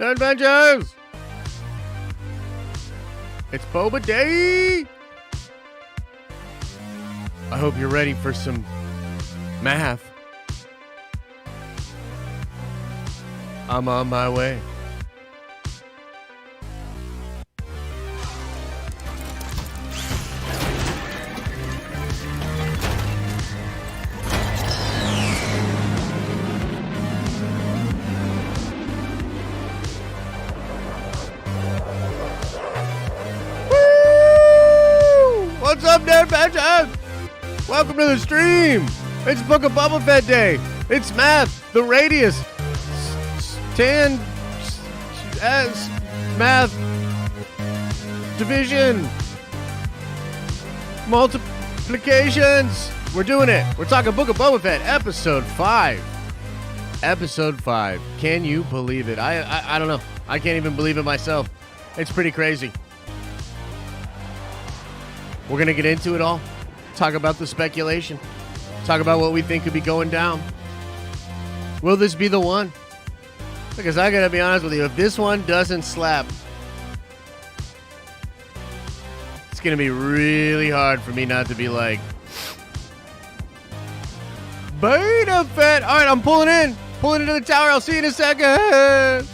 Adventures! It's Boba Day! I hope you're ready for some math. I'm on my way. What's up, Nerd Badges? Welcome to the stream. It's Book of Boba Fett Day. It's math, the radius, tan, as math, division, multiplications. We're doing it. We're talking Book of Boba Fett, episode 5. Episode 5. Can you believe it? I don't know. I can't even believe it myself. It's pretty crazy. We're going to get into it all. Talk about the speculation. Talk about what we think could be going down. Will this be the one? Because I got to be honest with you, if this one doesn't slap, it's going to be really hard for me not to be like, Beta Fett. All right, I'm pulling in. Pulling into the tower. I'll see you in a second.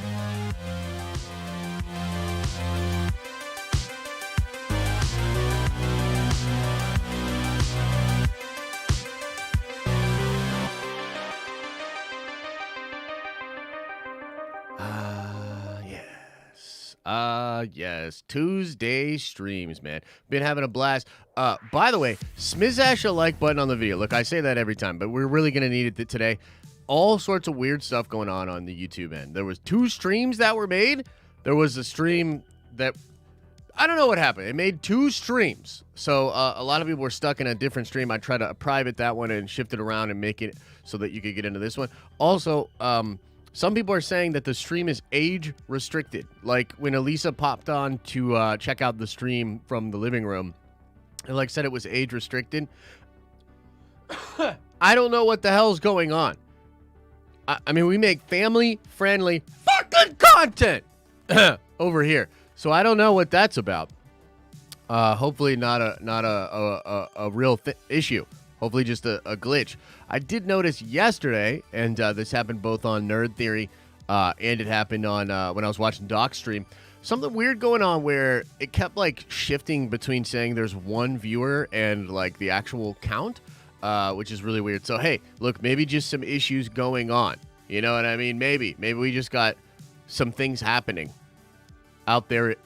Yes. Tuesday streams, man. Been having a blast. By the way, smizash a like button on the video. Look, I say that every time, but we're really going to need it today. All sorts of weird stuff going on the YouTube end. There was 2 streams that were made. There was a stream that, I don't know what happened. It made 2 streams. So a lot of people were stuck in a different stream. I tried to private that one and shift it around and make it so that you could get into this one. Also, some people are saying that the stream is age restricted. Like when Elisa popped on to check out the stream from the living room, and said it was age restricted. I don't know what the hell's going on. I mean, we make family friendly fucking content over here, so I don't know what that's about. Hopefully not a real issue. Hopefully just a glitch. I did notice yesterday, and this happened both on Nerd Theory and it happened on when I was watching Doc's stream, something weird going on where it kept shifting between saying there's 1 viewer and the actual count, which is really weird. So, hey, look, maybe just some issues going on. You know what I mean? Maybe we just got some things happening out there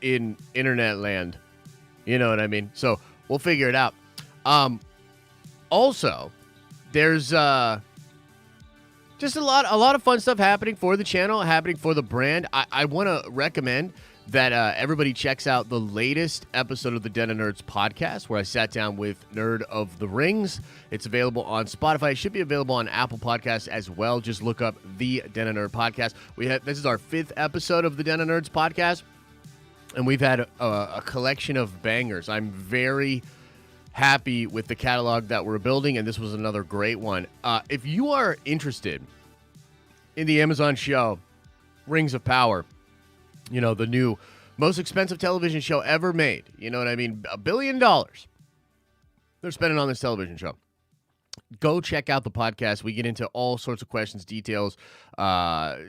in internet land. You know what I mean? So we'll figure it out. Also, there's just a lot of fun stuff happening for the channel, happening for the brand. I want to recommend that everybody checks out the latest episode of the Den of Nerds podcast, where I sat down with Nerd of the Rings. It's available on Spotify. It should be available on Apple Podcasts as well. Just look up the Den of Nerd podcast. This is our 5th episode of the Den of Nerds podcast, and we've had a collection of bangers. I'm very happy with the catalog that we're building, and this was another great one. If you are interested in the Amazon show Rings of Power, you know, the new most expensive television show ever made, you know what I mean, $1 billion they're spending on this television show. Go check out the podcast. We get into all sorts of questions, details,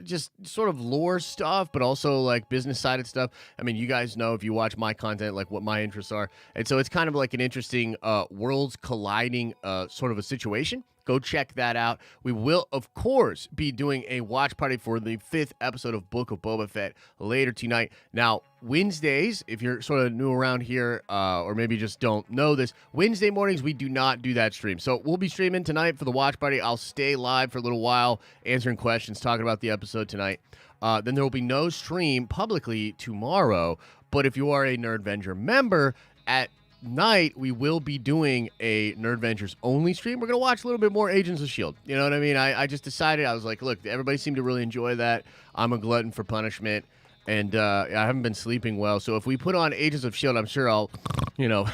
just sort of lore stuff, but also business-sided stuff. I mean, you guys know if you watch my content, what my interests are. And so it's kind of an interesting worlds colliding sort of a situation. Go check that out. We will, of course, be doing a watch party for the 5th episode of Book of Boba Fett later tonight. Now, Wednesdays, if you're sort of new around here or maybe just don't know this, Wednesday mornings, we do not do that stream. So we'll be streaming tonight for the watch party. I'll stay live for a little while, answering questions, talking about the episode tonight. Then there will be no stream publicly tomorrow. But if you are a Nerdvenger member, at night we will be doing a Nerd Ventures only stream. We're gonna watch a little bit more Agents of S.H.I.E.L.D. You know what I mean? I just decided, I was like, look, everybody seemed to really enjoy that. I'm a glutton for punishment, and I haven't been sleeping well, so if we put on Agents of S.H.I.E.L.D., I'm sure I'll no,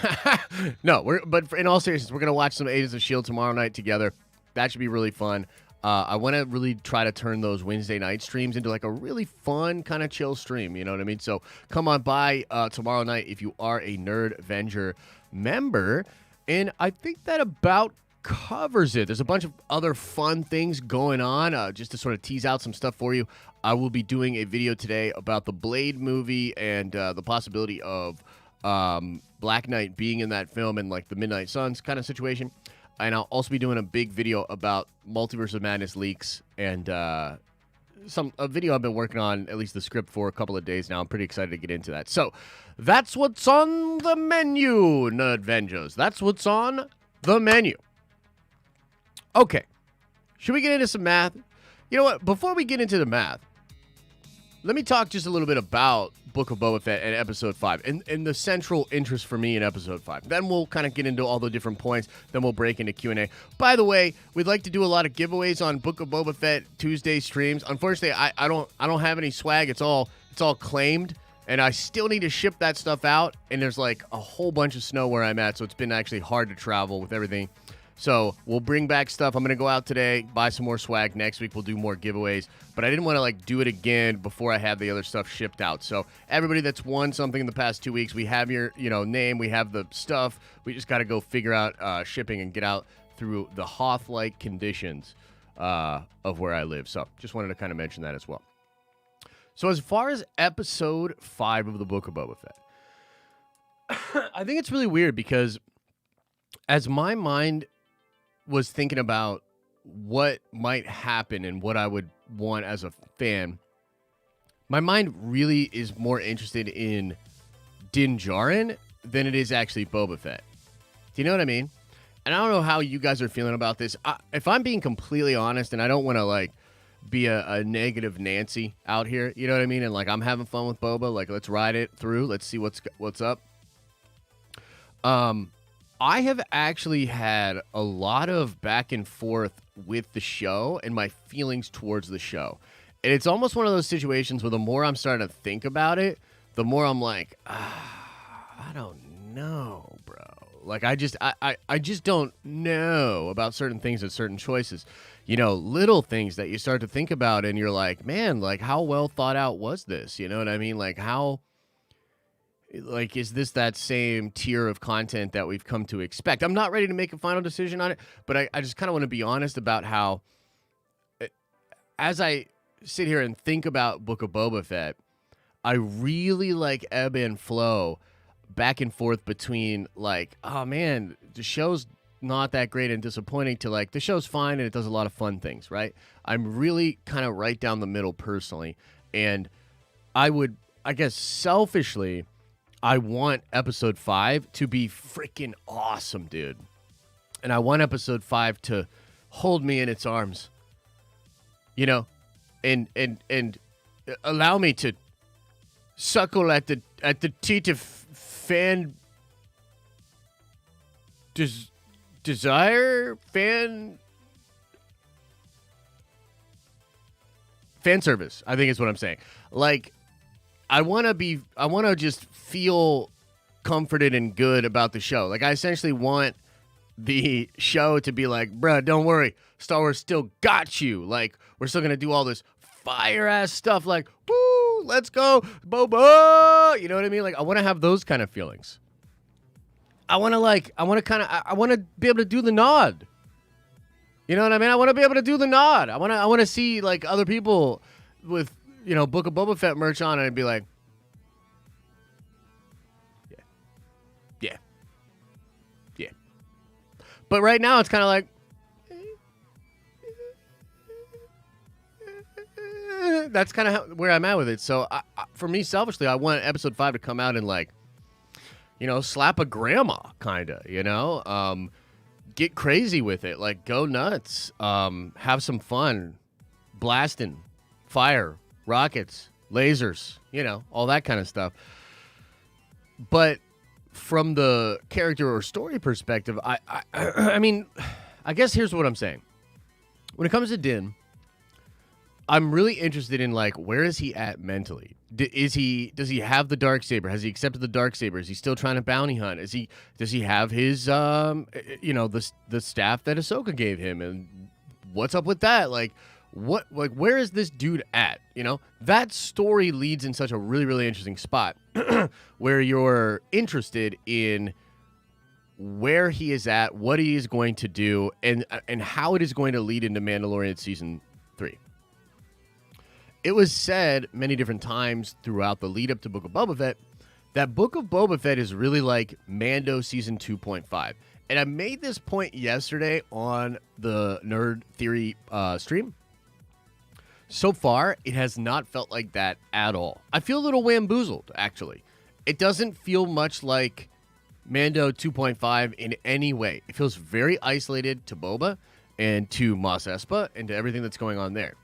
but in all seriousness, we're gonna watch some Agents of S.H.I.E.L.D. tomorrow night together. That should be really fun. I want to really try to turn those Wednesday night streams into like a really fun kind of chill stream. You know what I mean? So come on by tomorrow night if you are a Nerd Avenger member. And I think that about covers it. There's a bunch of other fun things going on. Just to sort of tease out some stuff for you, I will be doing a video today about the Blade movie and the possibility of Black Knight being in that film and like the Midnight Suns kind of situation. And I'll also be doing a big video about Multiverse of Madness leaks and a video I've been working on, at least the script, for a couple of days now. I'm pretty excited to get into that. So that's what's on the menu, Nerdvengers. That's what's on the menu. Okay. Should we get into some math? You know what? Before we get into the math, let me talk just a little bit about Book of Boba Fett and Episode 5 and the central interest for me in Episode 5. Then we'll kind of get into all the different points. Then we'll break into Q&A. By the way, we'd like to do a lot of giveaways on Book of Boba Fett Tuesday streams. Unfortunately, I don't have any swag. It's all claimed, and I still need to ship that stuff out. And there's like a whole bunch of snow where I'm at, so it's been actually hard to travel with everything. So we'll bring back stuff. I'm going to go out today, buy some more swag. Next week, we'll do more giveaways. But I didn't want to, like, do it again before I have the other stuff shipped out. So everybody that's won something in the past 2 weeks, we have your, name. We have the stuff. We just got to go figure out shipping and get out through the Hoth-like conditions of where I live. So just wanted to kind of mention that as well. So as far as Episode 5 of the Book of Boba Fett, I think it's really weird because as my mind was thinking about what might happen and what I would want as a fan, my mind really is more interested in Djarin than it is actually Boba Fett. Do you know what I mean? And I don't know how you guys are feeling about this. If I'm being completely honest, and I don't want to like be a negative Nancy out here, you know what I mean? And like I'm having fun with Boba, like let's ride it through. Let's see what's up. I have actually had a lot of back and forth with the show and my feelings towards the show. And it's almost one of those situations where the more I'm starting to think about it, the more I'm like, I don't know, bro. Like, I just don't know about certain things and certain choices. Little things that you start to think about and you're like, man, like, how well thought out was this? You know what I mean? Like, is this that same tier of content that we've come to expect? I'm not ready to make a final decision on it, but I just kind of want to be honest about how, as I sit here and think about Book of Boba Fett, I really like ebb and flow back and forth between like, oh man, the show's not that great and disappointing to like, the show's fine and it does a lot of fun things, right? I'm really kind of right down the middle personally. And I guess selfishly, I want Episode 5 to be freaking awesome, dude. And I want Episode 5 to hold me in its arms. And allow me to suckle at the teat of fan desire, fan service, I think is what I'm saying. Like, I want to just feel comforted and good about the show. Like, I essentially want the show to be like, bruh, don't worry, Star Wars still got you. Like, we're still going to do all this fire-ass stuff like, woo, let's go, Boba. You know what I mean? Like, I want to have those kind of feelings. I want to be able to do the nod. You know what I mean? I want to be able to do the nod. I want to see, like, other people with, Book of Boba Fett merch on and be like, yeah. But right now it's kind of like, that's kind of where I'm at with it. So for me, selfishly, I want Episode 5 to come out and like, slap a grandma, kind of, get crazy with it, like go nuts, have some fun, blasting, fire, rockets, lasers, all that kind of stuff. But from the character or story perspective, I mean, I guess here's what I'm saying. When it comes to Din, I'm really interested in, like, where is he at mentally? Does he have the Darksaber? Has he accepted the Darksaber? Is he still trying to bounty hunt? Does he have his the staff that Ahsoka gave him? And what's up with that? Like, where is this dude at? You know, that story leads in such a really, really interesting spot where you're interested in where he is at, what he is going to do, and how it is going to lead into Mandalorian Season 3. It was said many different times throughout the lead up to Book of Boba Fett that Book of Boba Fett is really like Mando Season 2.5. And I made this point yesterday on the Nerd Theory stream. So far, it has not felt like that at all. I feel a little wamboozled, actually. It doesn't feel much like Mando 2.5 in any way. It feels very isolated to Boba and to Mos Espa and to everything that's going on there.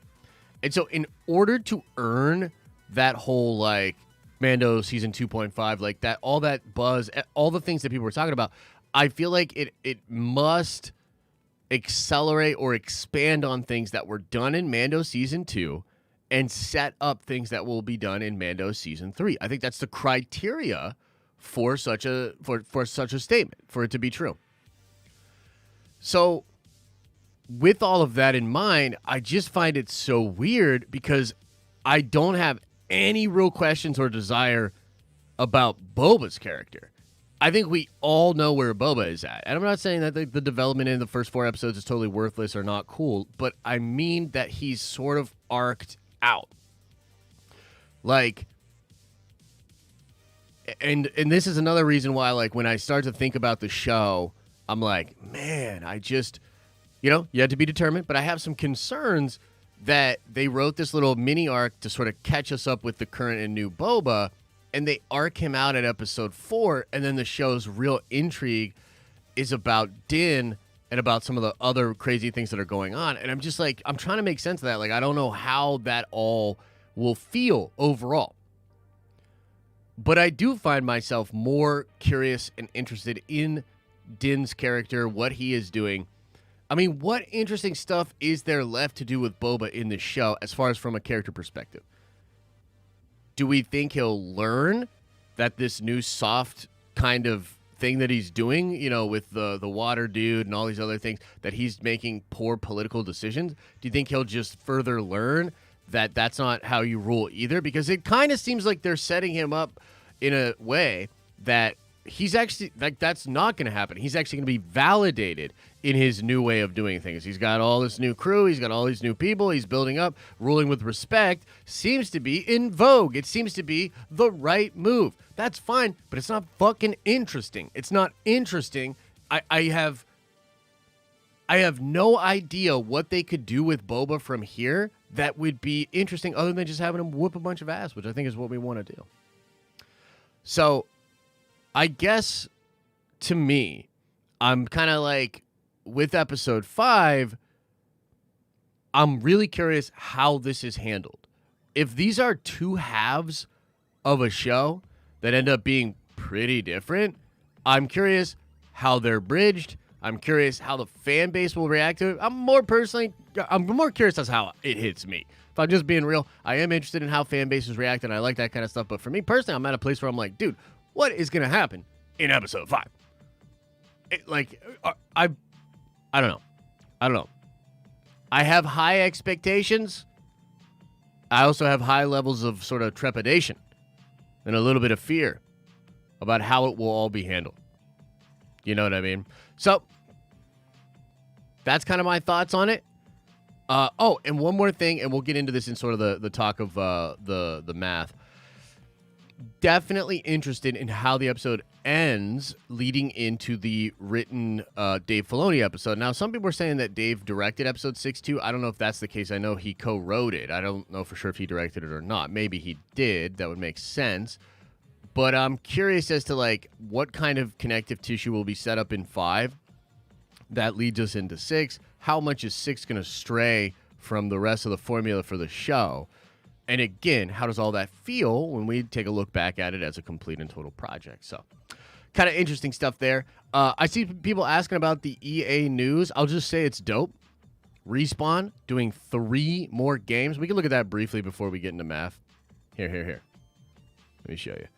And so in order to earn that whole, like, Mando Season 2.5, like that, all that buzz, all the things that people were talking about, I feel like it must accelerate or expand on things that were done in Mando Season 2 and set up things that will be done in Mando Season 3. I think that's the criteria for such a statement, for it to be true. So with all of that in mind, I just find it so weird because I don't have any real questions or desire about Boba's character. I think we all know where Boba is at. And I'm not saying that the development in the first 4 episodes is totally worthless or not cool, but I mean that he's sort of arced out. Like, and this is another reason why, like, when I start to think about the show, I'm like, man, I just, you know, you had to be determined, but I have some concerns that they wrote this little mini arc to sort of catch us up with the current and new Boba, and they arc him out at episode 4, and then the show's real intrigue is about Din and about some of the other crazy things that are going on. And I'm just like, I'm trying to make sense of that. Like, I don't know how that all will feel overall. But I do find myself more curious and interested in Din's character, what he is doing. I mean, what interesting stuff is there left to do with Boba in the show as far as from a character perspective? Do we think he'll learn that this new soft kind of thing that he's doing, you know, with the water dude and all these other things, that he's making poor political decisions? Do you think he'll just further learn that that's not how you rule either? Because it kind of seems like they're setting him up in a way that he's actually, like, that's not going to happen. He's actually going to be validated in his new way of doing things. He's got all this new crew. He's got all these new people. He's building up. Ruling with respect seems to be in vogue. It seems to be the right move. That's fine, but it's not fucking interesting. It's not interesting. I have no idea what they could do with Boba from here that would be interesting other than just having him whoop a bunch of ass, which I think is what we want to do. So I guess, to me, I'm kind of like, with episode 5, I'm really curious how this is handled. If these are two halves of a show that end up being pretty different, I'm curious how they're bridged. I'm curious how the fan base will react to it. I'm more curious as how it hits me. If I'm just being real, I am interested in how fan bases react, and I like that kind of stuff. But for me personally, I'm at a place where I'm like, dude, what is going to happen in episode 5? I don't know. I have high expectations. I also have high levels of sort of trepidation and a little bit of fear about how it will all be handled. You know what I mean? So that's kind of my thoughts on it. And one more thing, and we'll get into this in sort of the talk of the math. Definitely interested in how the episode ends leading into the written Dave Filoni episode. Now, some people are saying that Dave directed episode 6 too. I don't know if that's the case. I know he co-wrote it. I don't know for sure if he directed it or not. Maybe he did. That would make sense. But I'm curious as to, like, what kind of connective tissue will be set up in 5 that leads us into 6. How much is 6 going to stray from the rest of the formula for the show? And again, how does all that feel when we take a look back at it as a complete and total project? So, kind of interesting stuff there. I see people asking about the EA news. I'll just say it's dope. Respawn doing 3 more games. We can look at that briefly before we get into math. Here. Let me show you.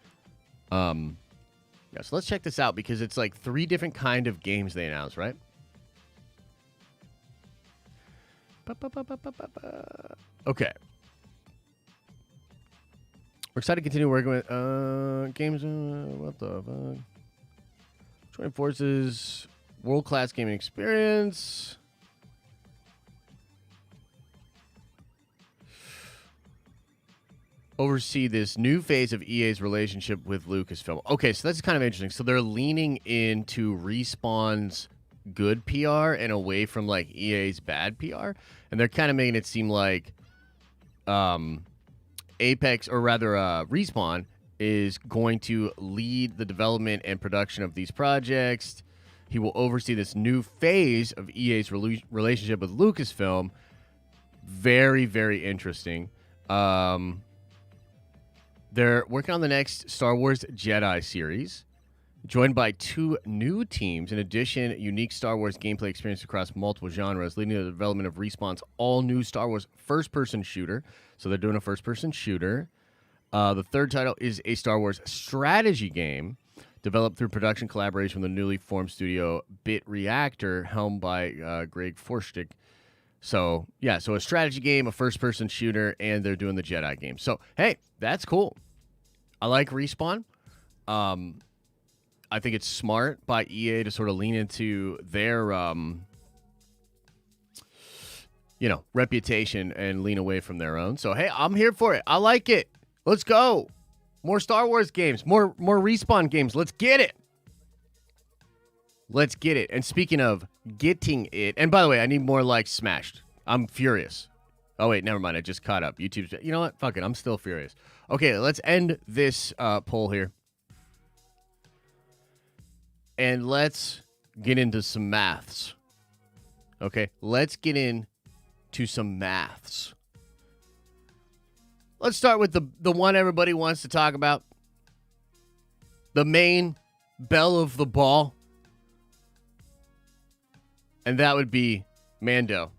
Yeah, so let's check this out because it's like 3 different kind of games they announced, right? Okay. We're excited to continue working with games. What the fuck? Join Forces, world-class gaming experience. Oversee this new phase of EA's relationship with Lucasfilm. Okay, so that's kind of interesting. So they're leaning into Respawn's good PR and away from like EA's bad PR, and they're kind of making it seem like Apex, or rather Respawn, is going to lead the development and production of these projects. He will oversee this new phase of EA's relationship with Lucasfilm. Very, very interesting. They're working on the next Star Wars Jedi series, joined by 2 new teams. In addition, unique Star Wars gameplay experience across multiple genres, leading to the development of Respawn's all-new Star Wars first-person shooter. So they're doing a first-person shooter. The third title is a Star Wars strategy game developed through production collaboration with the newly formed studio Bit Reactor, helmed by Greg Forstick. So, yeah, so a strategy game, a first-person shooter, and they're doing the Jedi game. So, hey, that's cool. I like Respawn. I think it's smart by EA to sort of lean into their, reputation and lean away from their own. So, hey, I'm here for it. I like it. Let's go. More Star Wars games, more Respawn games. Let's get it. Let's get it. And speaking of getting it, and by the way, I need more likes smashed. I'm furious. Oh, wait, never mind. I just caught up. YouTube. You know what? Fuck it. I'm still furious. Okay, let's end this poll here. And let's get into some maths. Okay, let's get into some maths. Let's start with the one everybody wants to talk about. The main belle of the ball. And that would be Mando.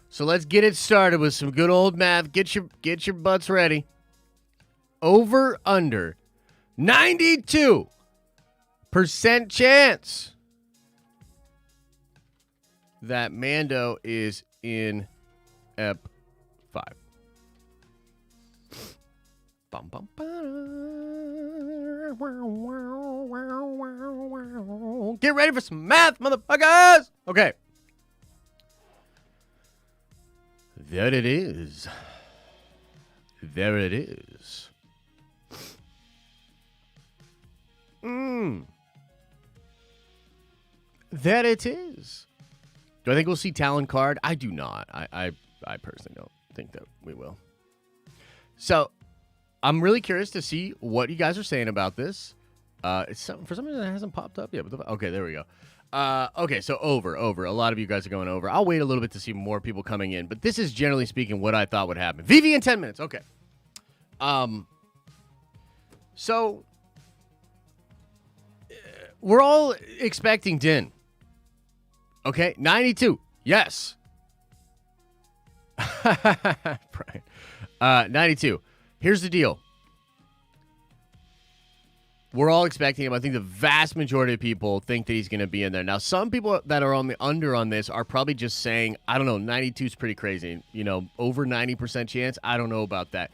So let's get it started with some good old math. Get your butts ready. Over under 92% chance that Mando is in Ep 5. Bum, bum, bum. Get ready for some math, motherfuckers! Okay. There it is. There it is. That it is. Do I think we'll see Talon Card? I do not. I personally don't think that we will. So, I'm really curious to see what you guys are saying about this. For some reason, it hasn't popped up yet. Okay, there we go. Okay, so over. A lot of you guys are going over. I'll wait a little bit to see more people coming in, but this is generally speaking what I thought would happen. VV in 10 minutes. Okay. So we're all expecting Din. Okay, 92. Yes. Brian. 92. Here's the deal. We're all expecting him. I think the vast majority of people think that he's going to be in there. Now, some people that are on the under on this are probably just saying, I don't know, 92 is pretty crazy. You know, over 90% chance. I don't know about that.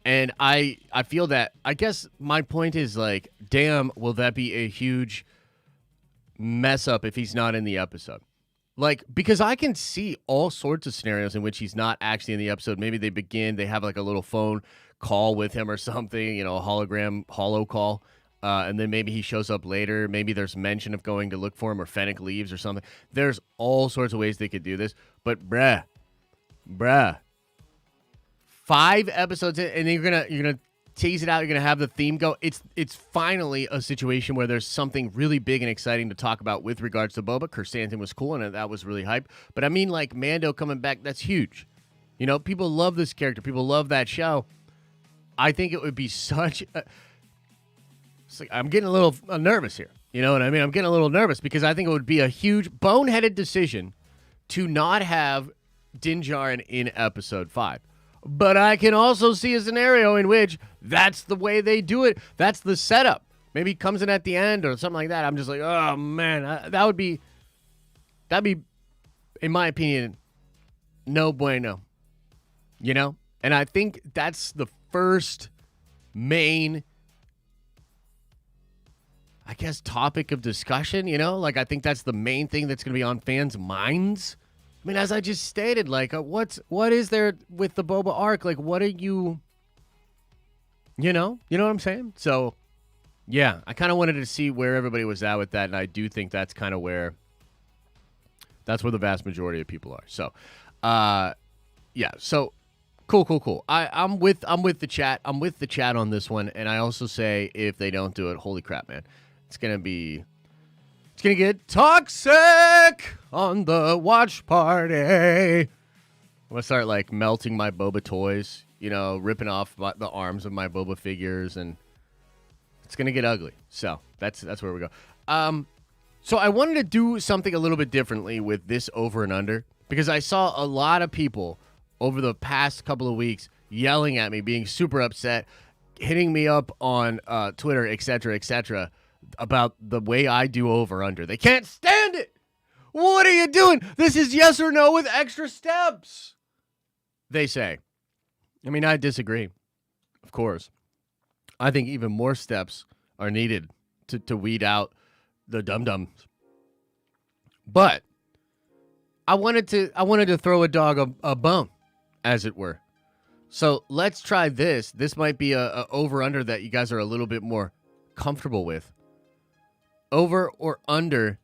And I feel that, I guess my point is like, damn, will that be a huge mess up if he's not in the episode? Like, because I can see all sorts of scenarios in which he's not actually in the episode. Maybe they have like a little phone call with him or something, you know, a holo call. And then maybe he shows up later. Maybe there's mention of going to look for him or Fennec leaves or something. There's all sorts of ways they could do this. But bruh, 5 episodes in, and you're gonna tease it out. You're gonna have the theme go. It's finally a situation where there's something really big and exciting to talk about with regards to Boba. Chrysanthemum was cool, and that was really hype. But I mean, like Mando coming back, that's huge. You know, people love this character. People love that show. I think it would be such. It's like, I'm getting a little nervous here. You know what I mean? I'm getting a little nervous because I think it would be a huge boneheaded decision to not have Din Djarin in episode 5. But I can also see a scenario in which that's the way they do it. That's the setup. Maybe he comes in at the end or something like that. I'm just like, oh man, that'd be, in my opinion, no bueno. You know? And I think that's the first main, I guess, topic of discussion, you know? Like, I think that's the main thing that's going to be on fans' minds. I mean, as I just stated, like, what is there with the Boba arc? Like, what are you, you know what I'm saying? So, yeah, I kind of wanted to see where everybody was at with that, and I do think that's kind of where, that's where the vast majority of people are. So, yeah, so cool. I'm with the chat. I'm with the chat on this one, and I also say if they don't do it, holy crap, man, it's gonna get toxic on the watch party. I'm gonna start like melting my Boba toys, you know, ripping off the arms of my Boba figures, and it's gonna get ugly. So that's where we go. So I wanted to do something a little bit differently with this over and under, because I saw a lot of people over the past couple of weeks yelling at me, being super upset, hitting me up on Twitter, etc., about the way I do over under. They can't stand it. What are you doing? This is yes or no with extra steps, they say. I mean, I disagree, of course. I think even more steps are needed to weed out the dum-dums. But I wanted to throw a dog a bone, as it were. So let's try this. This might be a over-under that you guys are a little bit more comfortable with. Over or under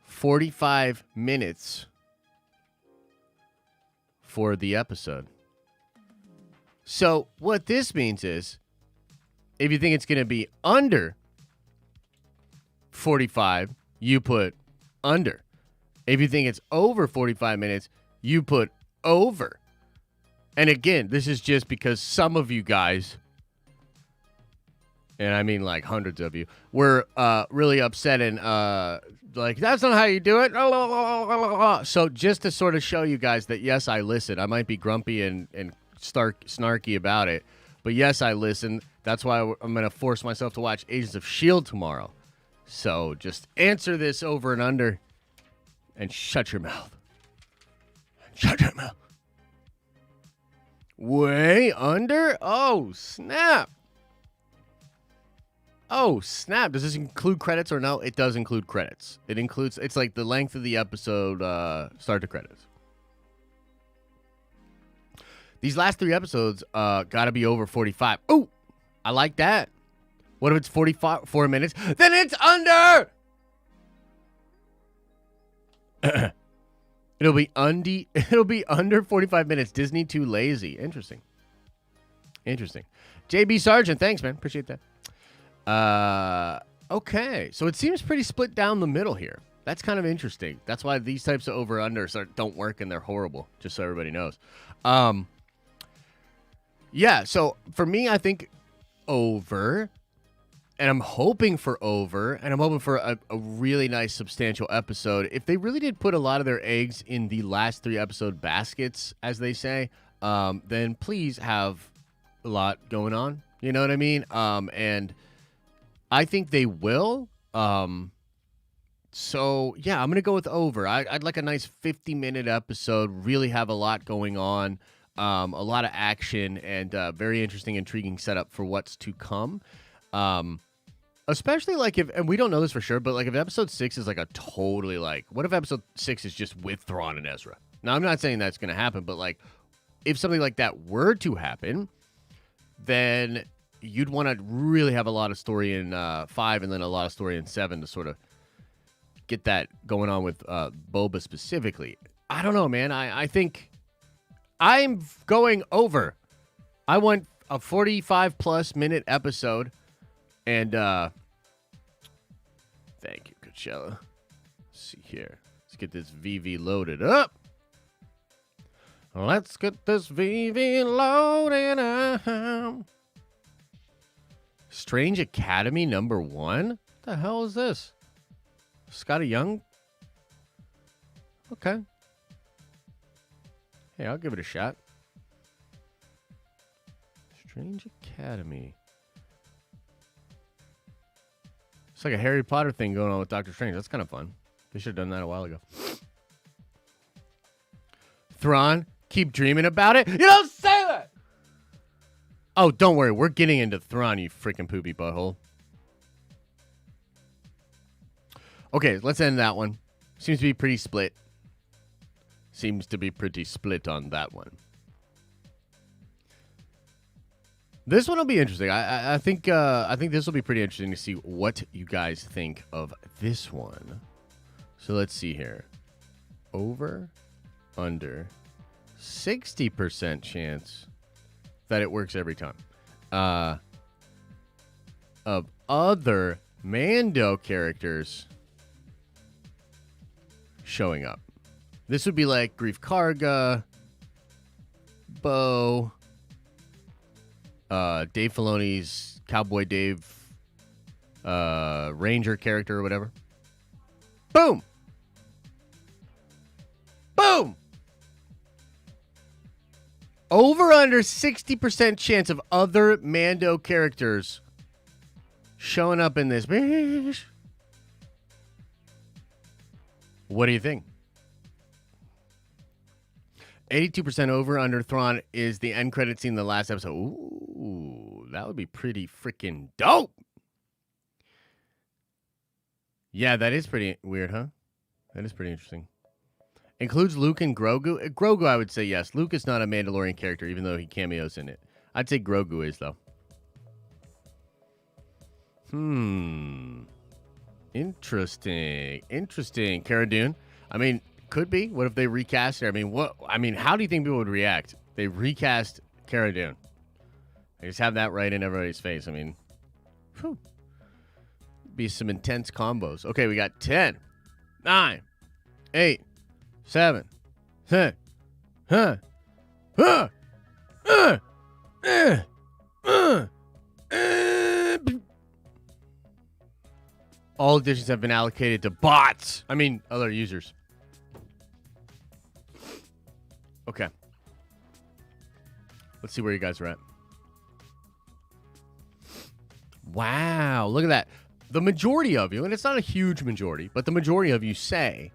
45 minutes for the episode. So what this means is, if you think it's going to be under 45, you put under. If you think it's over 45 minutes, you put over. And again, this is just because some of you guys, and I mean like hundreds of you, were really upset and like, that's not how you do it. So just to sort of show you guys that, yes, I listen. I might be grumpy and snarky about it, but yes, I listen. That's why I'm going to force myself to watch Agents of S.H.I.E.L.D. tomorrow. So just answer this over and under and shut your mouth. Shut your mouth. Way under? Oh, snap. Oh, snap. Does this include credits or no? It does include credits. It's like the length of the episode, start to credits. These last 3 episodes got to be over 45. Oh, I like that. What if it's 44 minutes? Then it's under! It'll be under 45 minutes. Disney too lazy. Interesting. JB Sargent, thanks, man. Appreciate that. Okay. So it seems pretty split down the middle here. That's kind of interesting. That's why these types of over-unders don't work and they're horrible, just so everybody knows. Yeah, so for me, I think over, and I'm hoping for over, and I'm hoping for a really nice, substantial episode. If they really did put a lot of their eggs in the last 3 episode baskets, as they say, then please have a lot going on. You know what I mean? And I think they will. So, yeah, I'm going to go with over. I'd like a nice 50-minute episode, really have a lot going on. A lot of action and very interesting, intriguing setup for what's to come. Especially like if, and we don't know this for sure, but like if episode 6 is like a totally like, what if episode 6 is just with Thrawn and Ezra? Now, I'm not saying that's going to happen, but like if something like that were to happen, then you'd want to really have a lot of story in 5 and then a lot of story in 7 to sort of get that going on with Boba specifically. I don't know, man. I think I'm going over. I want a 45-plus minute episode. And, thank you, Coachella. Let's see here. Let's get this VV loaded up. Let's get this VV loaded up. Strange Academy #1? What the hell is this? Scotty Young? Okay. Hey, I'll give it a shot. Strange Academy. It's like a Harry Potter thing going on with Doctor Strange. That's kind of fun. They should have done that a while ago. Thrawn, keep dreaming about it. You don't say that! Oh, don't worry. We're getting into Thrawn, you freaking poopy butthole. Okay, let's end that one. Seems to be pretty split. Seems to be pretty split on that one. This one will be interesting. I think this will be pretty interesting to see what you guys think of this one. So let's see here. Over, under, 60% chance that it works every time. Of other Mando characters showing up. This would be like Grief Karga, Bo, Dave Filoni's Cowboy Dave Ranger character or whatever. Boom! Boom! Over under 60% chance of other Mando characters showing up in this. What do you think? 82% over under Thrawn is the end credit scene in the last episode. Ooh, that would be pretty freaking dope. Yeah, that is pretty weird, huh? That is pretty interesting. Includes Luke and Grogu. Grogu, I would say yes. Luke is not a Mandalorian character, even though he cameos in it. I'd say Grogu is, though. Interesting. Interesting. Cara Dune. I mean, could be. What if they recast her? I mean, how do you think people would react? They recast Cara Dune. They just have that right in everybody's face. I mean, whew. Be some intense combos. Okay, we got 10, 9, 8, 7, 6, all additions have been allocated to bots. I mean, other users. Okay. Let's see where you guys are at. Wow, look at that. The majority of you, and it's not a huge majority, but the majority of you say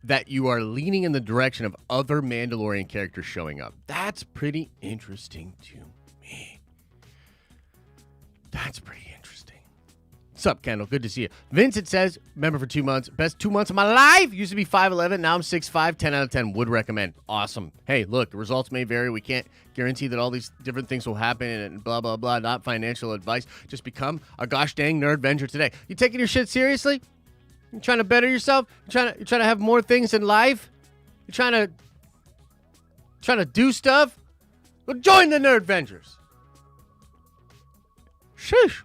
that you are leaning in the direction of other Mandalorian characters showing up. That's pretty interesting to me. That's pretty interesting. Sup, Kendall? Good to see you. Vincent says, member for 2 months. Best 2 months of my life. Used to be 5'11". Now I'm 6'5". 10 out of 10. Would recommend. Awesome. Hey, look, the results may vary. We can't guarantee that all these different things will happen and blah, blah, blah. Not financial advice. Just become a gosh dang nerd venture today. You taking your shit seriously? You trying to better yourself? You trying to have more things in life? You trying to do stuff? Well, join the Nerd Ventures. Sheesh.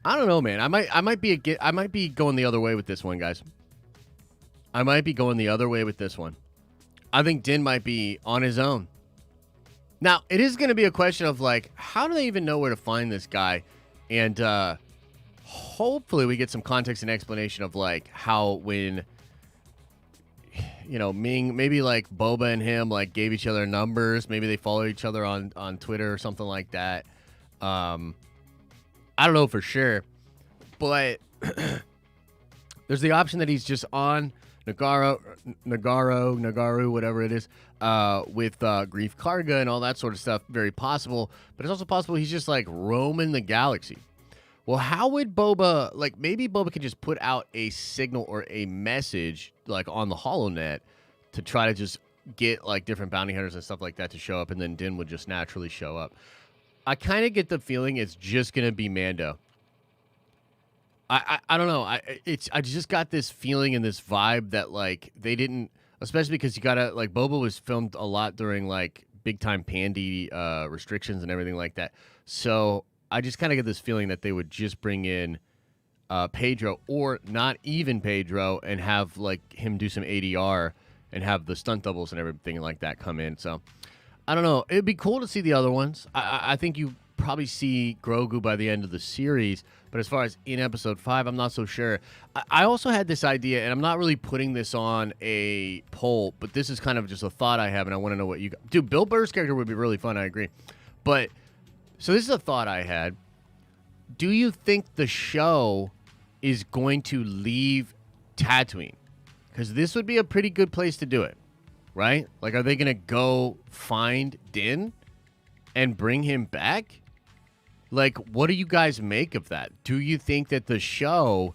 I don't know, man. I might be going the other way with this one, guys. I might be going the other way with this one. I think Din might be on his own. Now, it is going to be a question of, like, how do they even know where to find this guy? And hopefully we get some context and explanation of, like, how when, you know, Ming, maybe, like, Boba and him, like, gave each other numbers. Maybe they follow each other on Twitter or something like that. I don't know for sure, but there's the option that he's just on Nagaru, whatever it is, with Grief Karga and all that sort of stuff. Very possible, but it's also possible he's just like roaming the galaxy. Well, how would Boba, like maybe Boba could just put out a signal or a message like on the HoloNet to try to just get like different bounty hunters and stuff like that to show up, and then Din would just naturally show up. I kind of get the feeling it's just gonna be Mando. I don't know. I just got this feeling and this vibe that like they didn't, especially because you gotta like Boba was filmed a lot during like big time Pandy restrictions and everything like that. So I just kind of get this feeling that they would just bring in Pedro or not even Pedro and have like him do some ADR and have the stunt doubles and everything like that come in. So. I don't know. It'd be cool to see the other ones. I think you probably see Grogu by the end of the series. But as far as in episode 5, I'm not so sure. I also had this idea, and I'm not really putting this on a poll, but this is kind of just a thought I have, and I want to know what you got. Dude, Bill Burr's character would be really fun. I agree. But, so this is a thought I had. Do you think the show is going to leave Tatooine? Because this would be a pretty good place to do it, right? Like, are they going to go find Din and bring him back? Like, what do you guys make of that? Do you think that the show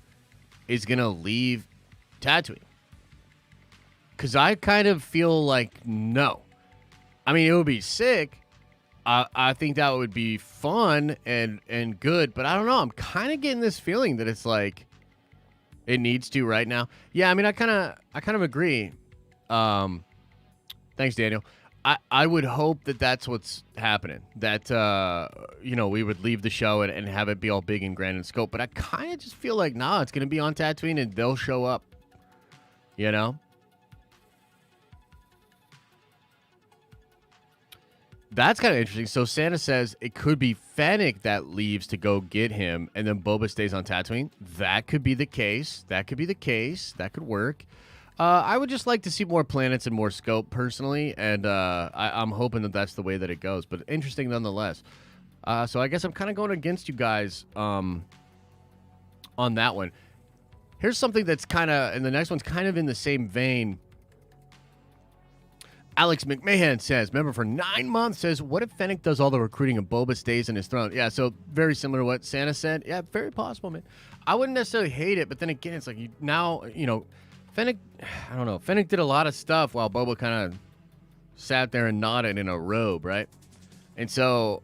is going to leave Tatooine? Because I kind of feel like no. I mean, it would be sick. I think that would be fun and good, but I don't know. I'm kind of getting this feeling that it's like it needs to right now. Yeah, I mean, I kind of agree. Thanks, Daniel. I would hope that that's what's happening. That we would leave the show and have it be all big and grand in scope. But I kind of just feel like it's going to be on Tatooine and they'll show up. You know. That's kind of interesting. So Santa says it could be Fennec that leaves to go get him, and then Boba stays on Tatooine. That could be the case. That could work. I would just like to see more planets and more scope, personally, and I'm hoping that that's the way that it goes. But interesting nonetheless. So I guess I'm kind of going against you guys on that one. Here's something that's kind of, and the next one's kind of in the same vein. Alex McMahon says, member for 9 months, says, what if Fennec does all the recruiting and Boba stays in his throne? Yeah, so very similar to what Santa said. Yeah, very possible, man. I wouldn't necessarily hate it, but then again, it's like Fennec, I don't know. Fennec did a lot of stuff while Boba kind of sat there and nodded in a robe, right? And so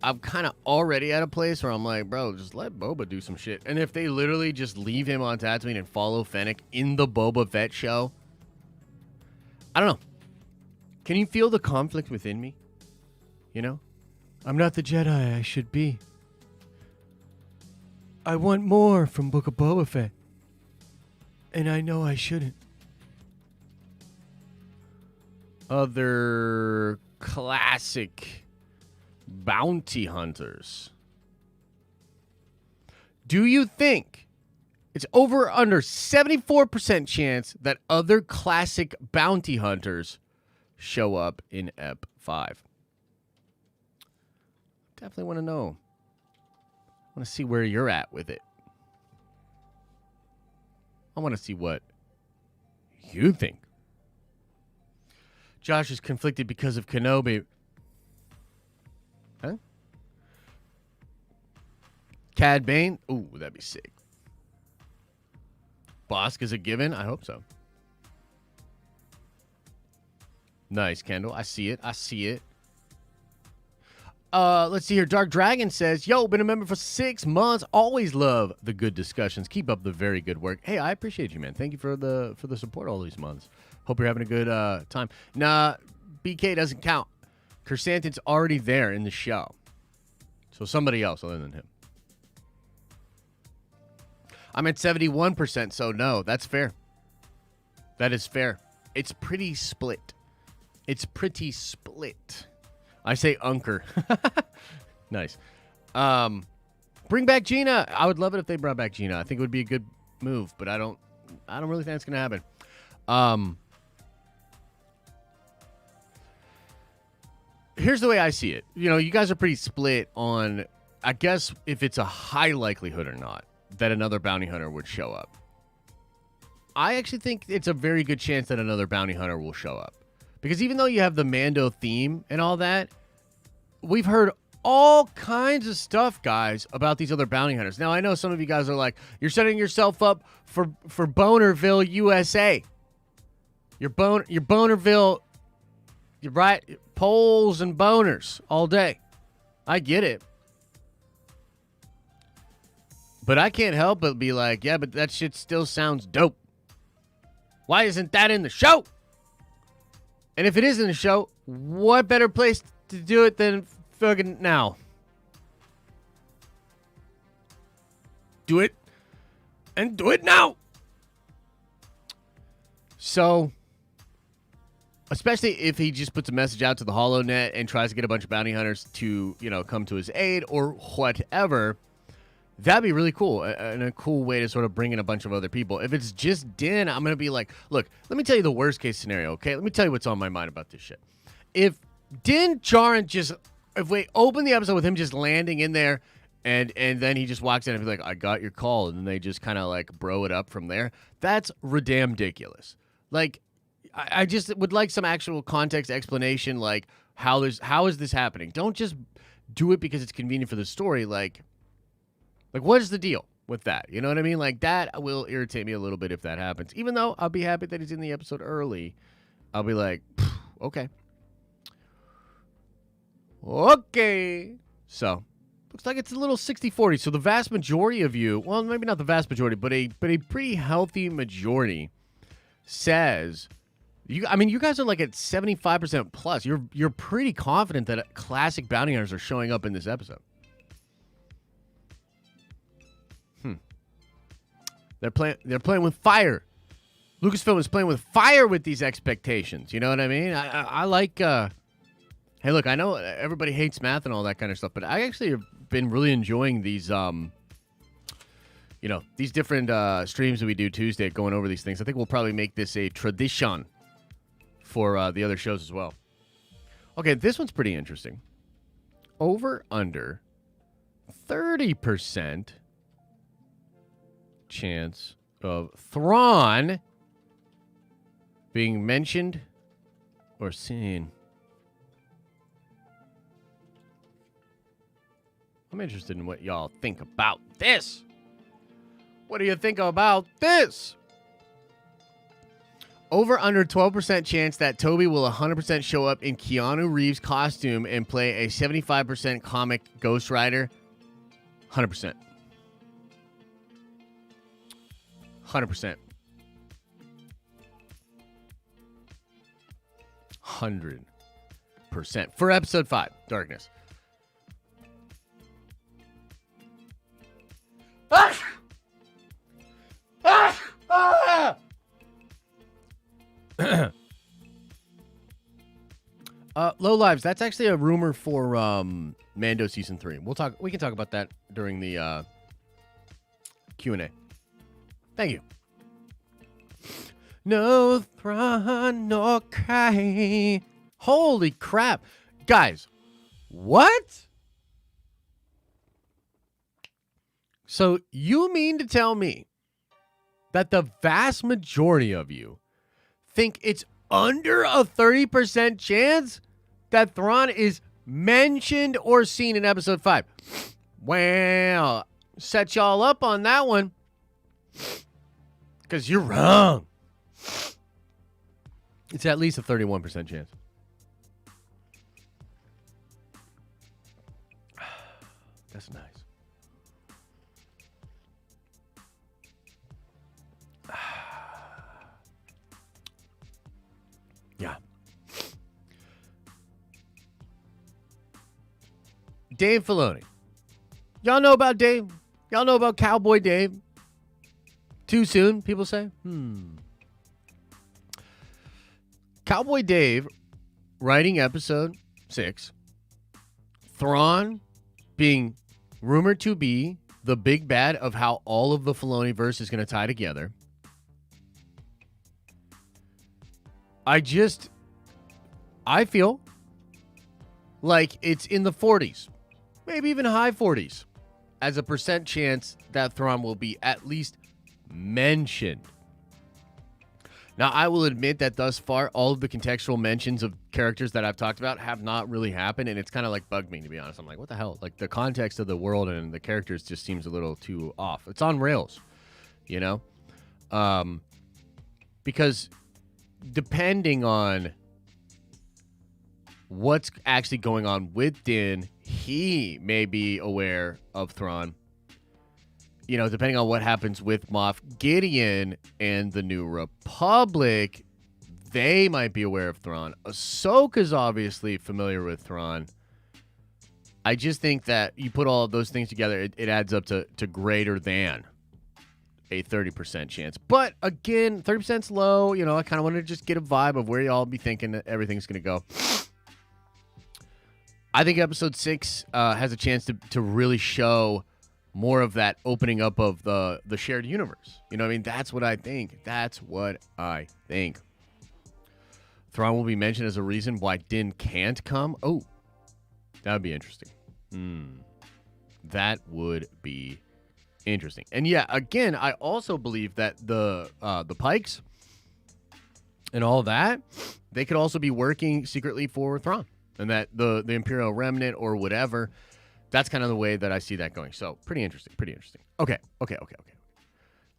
I'm kind of already at a place where I'm like, bro, just let Boba do some shit. And if they literally just leave him on Tatooine and follow Fennec in the Boba Fett show, I don't know. Can you feel the conflict within me? You know? I'm not the Jedi I should be. I want more from Book of Boba Fett. And I know I shouldn't. Other classic bounty hunters. Do you think it's over or under 74% chance that other classic bounty hunters show up in Ep 5? Definitely want to know. I want to see where you're at with it. I want to see what you think. Josh is conflicted because of Kenobi. Huh? Cad Bane? Ooh, that'd be sick. Bossk is a given? I hope so. Nice, Kendall. I see it. Let's see here. Dark Dragon says, yo, been a member for 6 months. Always love the good discussions. Keep up the very good work. Hey, I appreciate you, man. Thank you for the support all these months. Hope you're having a good time. Nah, BK doesn't count. Kersantin's already there in the show. So somebody else other than him. I'm at 71%, so no, that's fair. That is fair. It's pretty split. I say Unker. Nice. Bring back Gina. I would love it if they brought back Gina. I think it would be a good move, but I don't really think it's going to happen. Here's the way I see it. You know, you guys are pretty split on, I guess, if it's a high likelihood or not that another bounty hunter would show up. I actually think it's a very good chance that another bounty hunter will show up. Because even though you have the Mando theme and all that, we've heard all kinds of stuff, guys, about these other bounty hunters. Now, I know some of you guys are like, you're setting yourself up for Bonerville, USA. Your Bonerville, you're right, poles and boners all day. I get it. But I can't help but be like, yeah, but that shit still sounds dope. Why isn't that in the show? And if it is in the show, what better place to do it than fucking now? Do it. And do it now. So, especially if he just puts a message out to the HoloNet and tries to get a bunch of bounty hunters to, come to his aid or whatever, that'd be really cool, and a cool way to sort of bring in a bunch of other people. If it's just Din, I'm going to be like, look, let me tell you the worst case scenario, okay? Let me tell you what's on my mind about this shit. If Din Djarin if we open the episode with him just landing in there And then he just walks in and be like, I got your call. And then they just kind of like bro it up from there. That's ridiculous. Like, I just would like some actual context explanation, like how is this happening? Don't just do it because it's convenient for the story. Like what is the deal with that? You know what I mean? Like, that will irritate me a little bit if that happens. Even though I'll be happy that he's in the episode early. I'll be like, okay. Okay. So, looks like it's a little 60-40. So the vast majority of you, well, maybe not the vast majority, but a pretty healthy majority says, you guys are like at 75% plus. You're pretty confident that classic bounty hunters are showing up in this episode. They're playing with fire. Lucasfilm is playing with fire with these expectations. You know what I mean? I like. Hey, look, I know everybody hates math and all that kind of stuff, but I actually have been really enjoying these. These different streams that we do Tuesday, going over these things. I think we'll probably make this a tradition for the other shows as well. Okay, this one's pretty interesting. Over under 30% chance of Thrawn being mentioned or seen. I'm interested in what y'all think about this. What do you think about this? Over under 12% chance that Toby will 100% show up in Keanu Reeves' costume and play a 75% comic Ghost Rider. 100%. 100%. 100%. For episode 5, Darkness. Low Lives, that's actually a rumor for Mando season 3. We can talk about that during the Q&A. Thank you. No Thrawn, no cry. Holy crap. Guys, what? So you mean to tell me that the vast majority of you think it's under a 30% chance that Thrawn is mentioned or seen in episode 5? Well, set y'all up on that one. Because you're wrong. It's at least a 31% chance. That's nice. Yeah. Dave Filoni. Y'all know about Dave? Y'all know about Cowboy Dave? Too soon, people say? Cowboy Dave writing episode 6. Thrawn being rumored to be the big bad of how all of the Filoniverse is going to tie together. I feel like it's in the 40s, maybe even high 40s, as a percent chance that Thrawn will be at least mentioned. Now, I will admit that thus far, all of the contextual mentions of characters that I've talked about have not really happened, and it's kind of like bugged me, to be honest. I'm like, what the hell? Like, the context of the world and the characters just seems a little too off. It's on rails, you know? Because depending on what's actually going on with Din, he may be aware of Thrawn. You know, depending on what happens with Moff Gideon and the New Republic, they might be aware of Thrawn. Ahsoka's obviously familiar with Thrawn. I just think that you put all of those things together, it adds up to greater than a 30% chance. But again, 30%'s low. You know, I kind of want to just get a vibe of where y'all be thinking that everything's going to go. I think episode 6 has a chance to really show more of that opening up of the shared universe. You know what I mean? That's what I think. Thrawn will be mentioned as a reason why Din can't come. Oh, that would be interesting. That would be interesting. And yeah, again, I also believe that the Pikes and all that, they could also be working secretly for Thrawn, and that the Imperial Remnant or whatever, that's kind of the way that I see that going. So pretty interesting. Okay.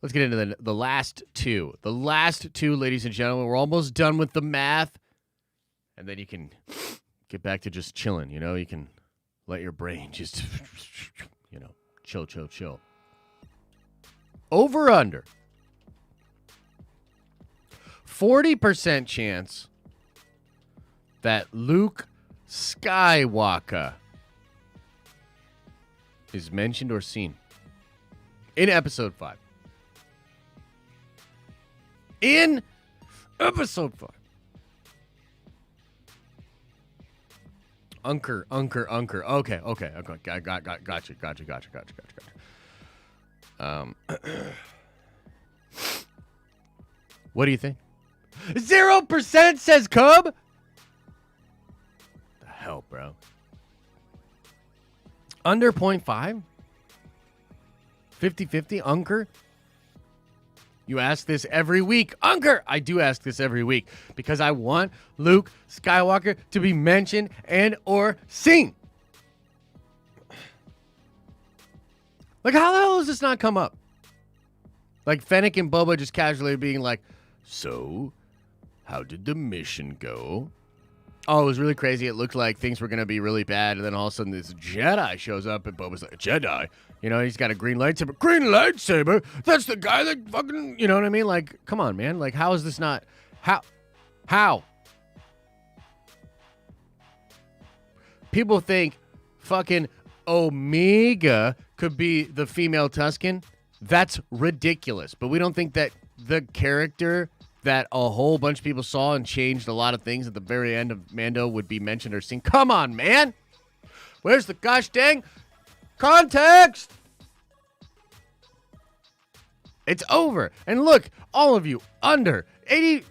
Let's get into the last two. The last two, ladies and gentlemen. We're almost done with the math. And then you can get back to just chilling, you know? You can let your brain just, you know, chill. Over under. 40% chance that Luke Skywalker is mentioned or seen in episode 5. In episode 5. Unker. Okay. Gotcha. What do you think? 0% says Cub? The hell, bro? Under 0.5? 50-50? Unker? You ask this every week. Unker! I do ask this every week because I want Luke Skywalker to be mentioned and or seen. Like, how the hell does this not come up? Like, Fennec and Boba just casually being like, so, how did the mission go? Oh, it was really crazy. It looked like things were going to be really bad. And then all of a sudden this Jedi shows up and Boba's like, Jedi? You know, he's got a green lightsaber. Green lightsaber? That's the guy that fucking, you know what I mean? Like, come on, man. Like, how is this not? How? People think fucking Omega could be the female Tusken. That's ridiculous. But we don't think that the character that a whole bunch of people saw and changed a lot of things at the very end of Mando would be mentioned or seen. Come on, man. Where's the gosh dang context? It's over. And look, all of you, under 80%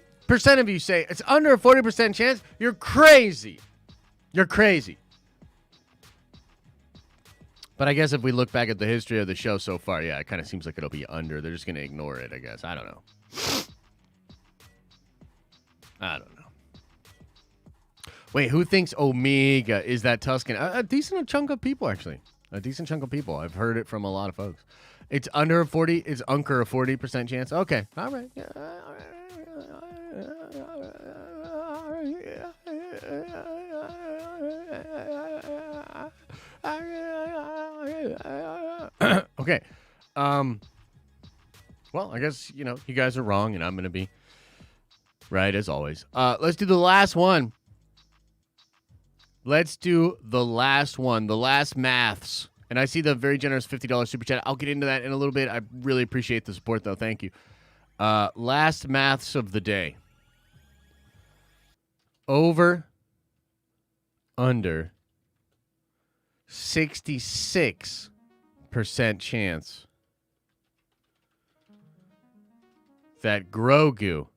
of you say it's under a 40% chance. You're crazy. You're crazy. But I guess if we look back at the history of the show so far, yeah, it kind of seems like it'll be under. They're just going to ignore it, I guess. I don't know. Wait, who thinks Omega is that Tusken? A decent chunk of people, actually. A decent chunk of people. I've heard it from a lot of folks. It's under a 40. It's Unker a 40% chance. Okay. All right. Okay. Well, I guess, you know, you guys are wrong, and I'm going to be right as always. Let's do the last one. The last maths. And I see the very generous $50 super chat. I'll get into that in a little bit. I really appreciate the support, though. Thank you. Last maths of the day. Over, under, 66% chance that Grogu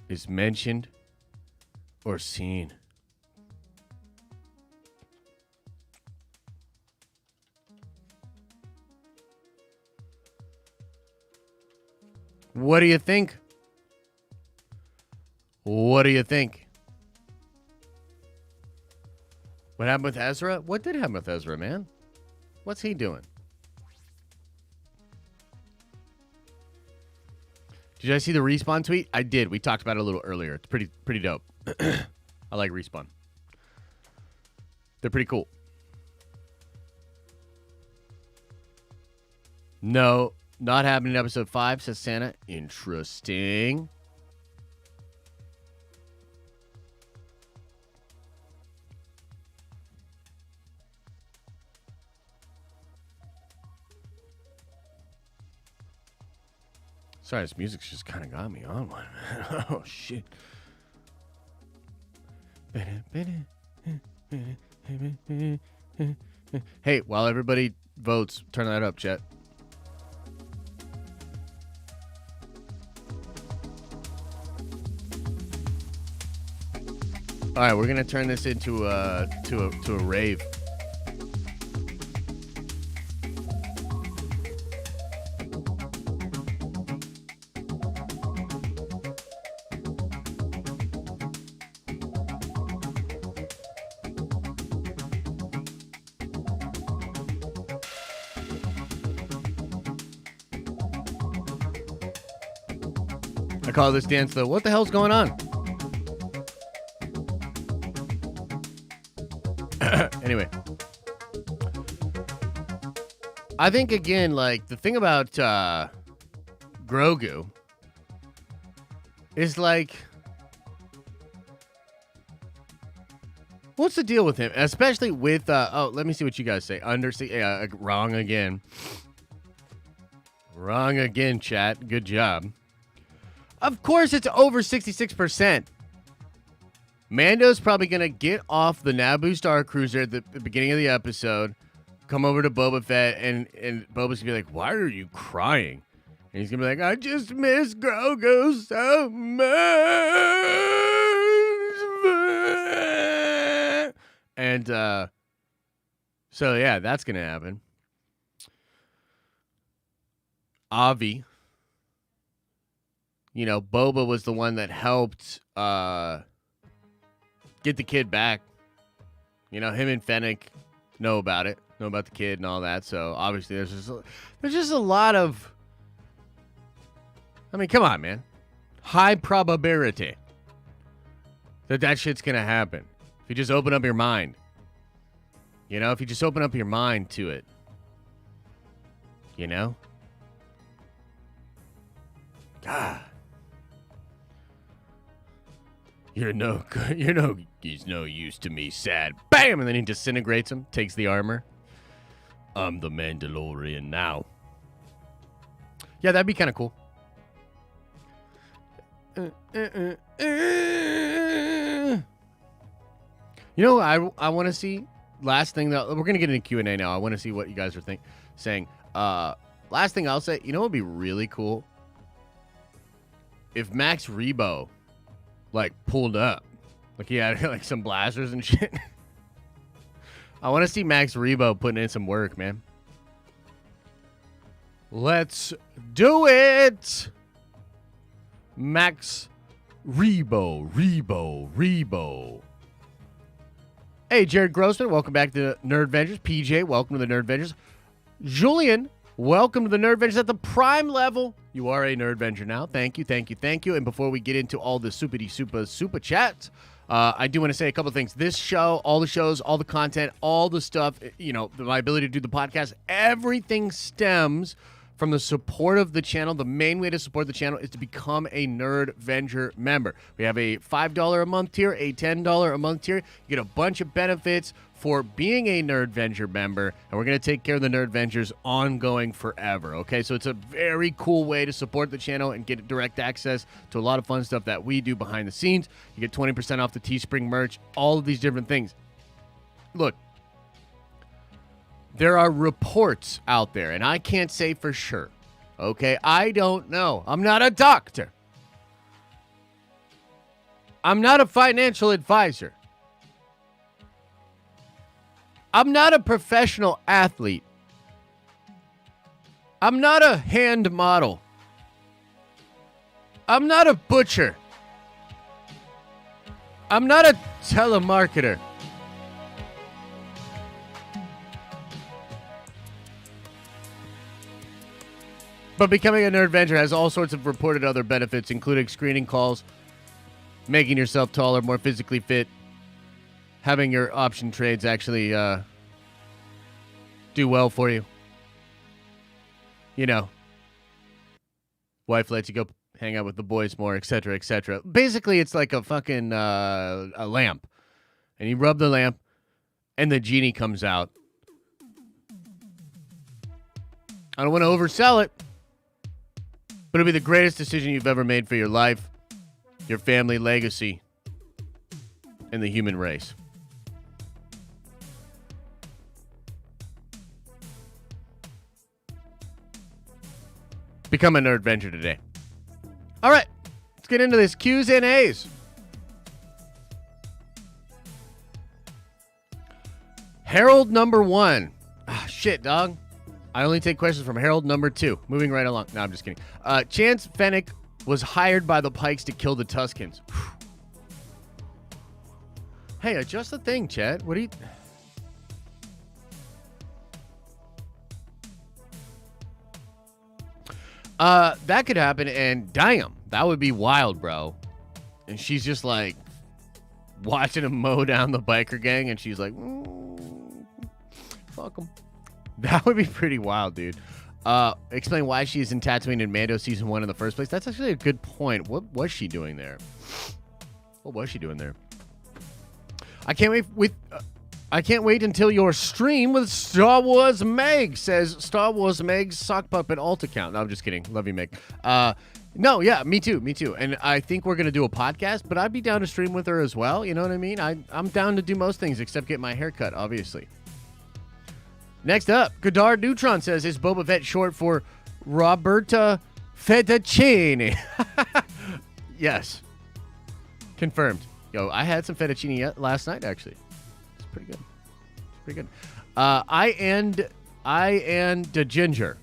is mentioned or seen. What do you think? What do you think? What happened with Ezra? What did happen with Ezra, man? What's he doing? Did I see the Respawn tweet? I did. We talked about it a little earlier. It's pretty dope. I like Respawn. They're pretty cool. No, not happening in episode 5, says Santa. Interesting. Sorry, this music's just kind of got me on one. Oh, shit. Hey, while everybody votes, turn that up, chat. All right, we're gonna turn this into to a rave. I call this dance the what the hell's going on? Anyway. I think, again, like, the thing about Grogu is, like, what's the deal with him? Especially with, let me see what you guys say. Wrong again. Wrong again, chat. Good job. Of course it's over 66%. Mando's probably going to get off the Naboo Star Cruiser at the beginning of the episode, come over to Boba Fett, and Boba's going to be like, why are you crying? And he's going to be like, I just miss Grogu so much. And so, yeah, that's going to happen. Avi. You know, Boba was the one that helped get the kid back. You know, him and Fennec know about it, know about the kid and all that. So obviously, there's just a lot of. I mean, come on, man. High probability that shit's gonna happen if you just open up your mind. You know, if you just open up your mind to it. You know. God. He's no use to me, sad. Bam! And then he disintegrates him, takes the armor. I'm the Mandalorian now. Yeah, that'd be kind of cool. You know, I want to see, last thing that, we're going to get into Q&A now. I want to see what you guys are saying. Last thing I'll say, you know what would be really cool? If Max Rebo, like, pulled up. Like, he had, like, some blasters and shit. I want to see Max Rebo putting in some work, man. Let's do it! Max Rebo. Hey, Jared Grossman, welcome back to Nerd Vengers. PJ, welcome to the Nerd Vengers. Julian, welcome to the Nerd Vengers at the Prime level. You are a Nerd Venger now. Thank you. And before we get into all the super chats, I do want to say a couple things. This show, all the shows, all the content, all the stuff, you know, my ability to do the podcast, everything stems from the support of the channel. The main way to support the channel is to become a Nerd Venger member. We have a $5 a month tier, a $10 a month tier. You get a bunch of benefits for being a Nerd Venger member, and we're going to take care of the Nerd Vengers ongoing forever, okay? So it's a very cool way to support the channel and get direct access to a lot of fun stuff that we do behind the scenes. You get 20% off the Teespring merch, all of these different things. Look, there are reports out there, and I can't say for sure, okay? I don't know. I'm not a doctor. I'm not a financial advisor. I'm not a professional athlete. I'm not a hand model. I'm not a butcher. I'm not a telemarketer. But becoming a Nerd Venger has all sorts of reported other benefits, including screening calls, making yourself taller, more physically fit, having your option trades actually do well for you. You know, wife lets you go hang out with the boys more, etc., etc. Basically, it's like a fucking a lamp. And you rub the lamp, and the genie comes out. I don't want to oversell it, but it'll be the greatest decision you've ever made for your life, your family, legacy, and the human race. Become a Nerd Venger today. All right, let's get into this Q's and A's. Herald number 1. Ah, shit, dog. I only take questions from Herald number 2. Moving right along. No, I'm just kidding. Chance Fennec was hired by the Pikes to kill the Tuskens. Hey, adjust the thing, Chad. What do you... That could happen, and damn, that would be wild, bro. And she's just like watching him mow down the biker gang, and she's like, fuck him. That would be pretty wild, dude. Explain why she's in Tatooine in Mando season 1 in the first place. That's actually a good point. What was she doing there? What was she doing there? I can't wait until your stream with Star Wars Meg, says Star Wars Meg's sock puppet alt account. No, I'm just kidding. Love you, Meg. No, yeah, me too. And I think we're going to do a podcast, but I'd be down to stream with her as well. You know what I mean? I'm down to do most things except get my hair cut, obviously. Next up, Godard Neutron says, is Boba Fett short for Roberta Fettuccine? Yes. Confirmed. Yo, I had some fettuccine last night, actually. It's pretty good. I and the Ginger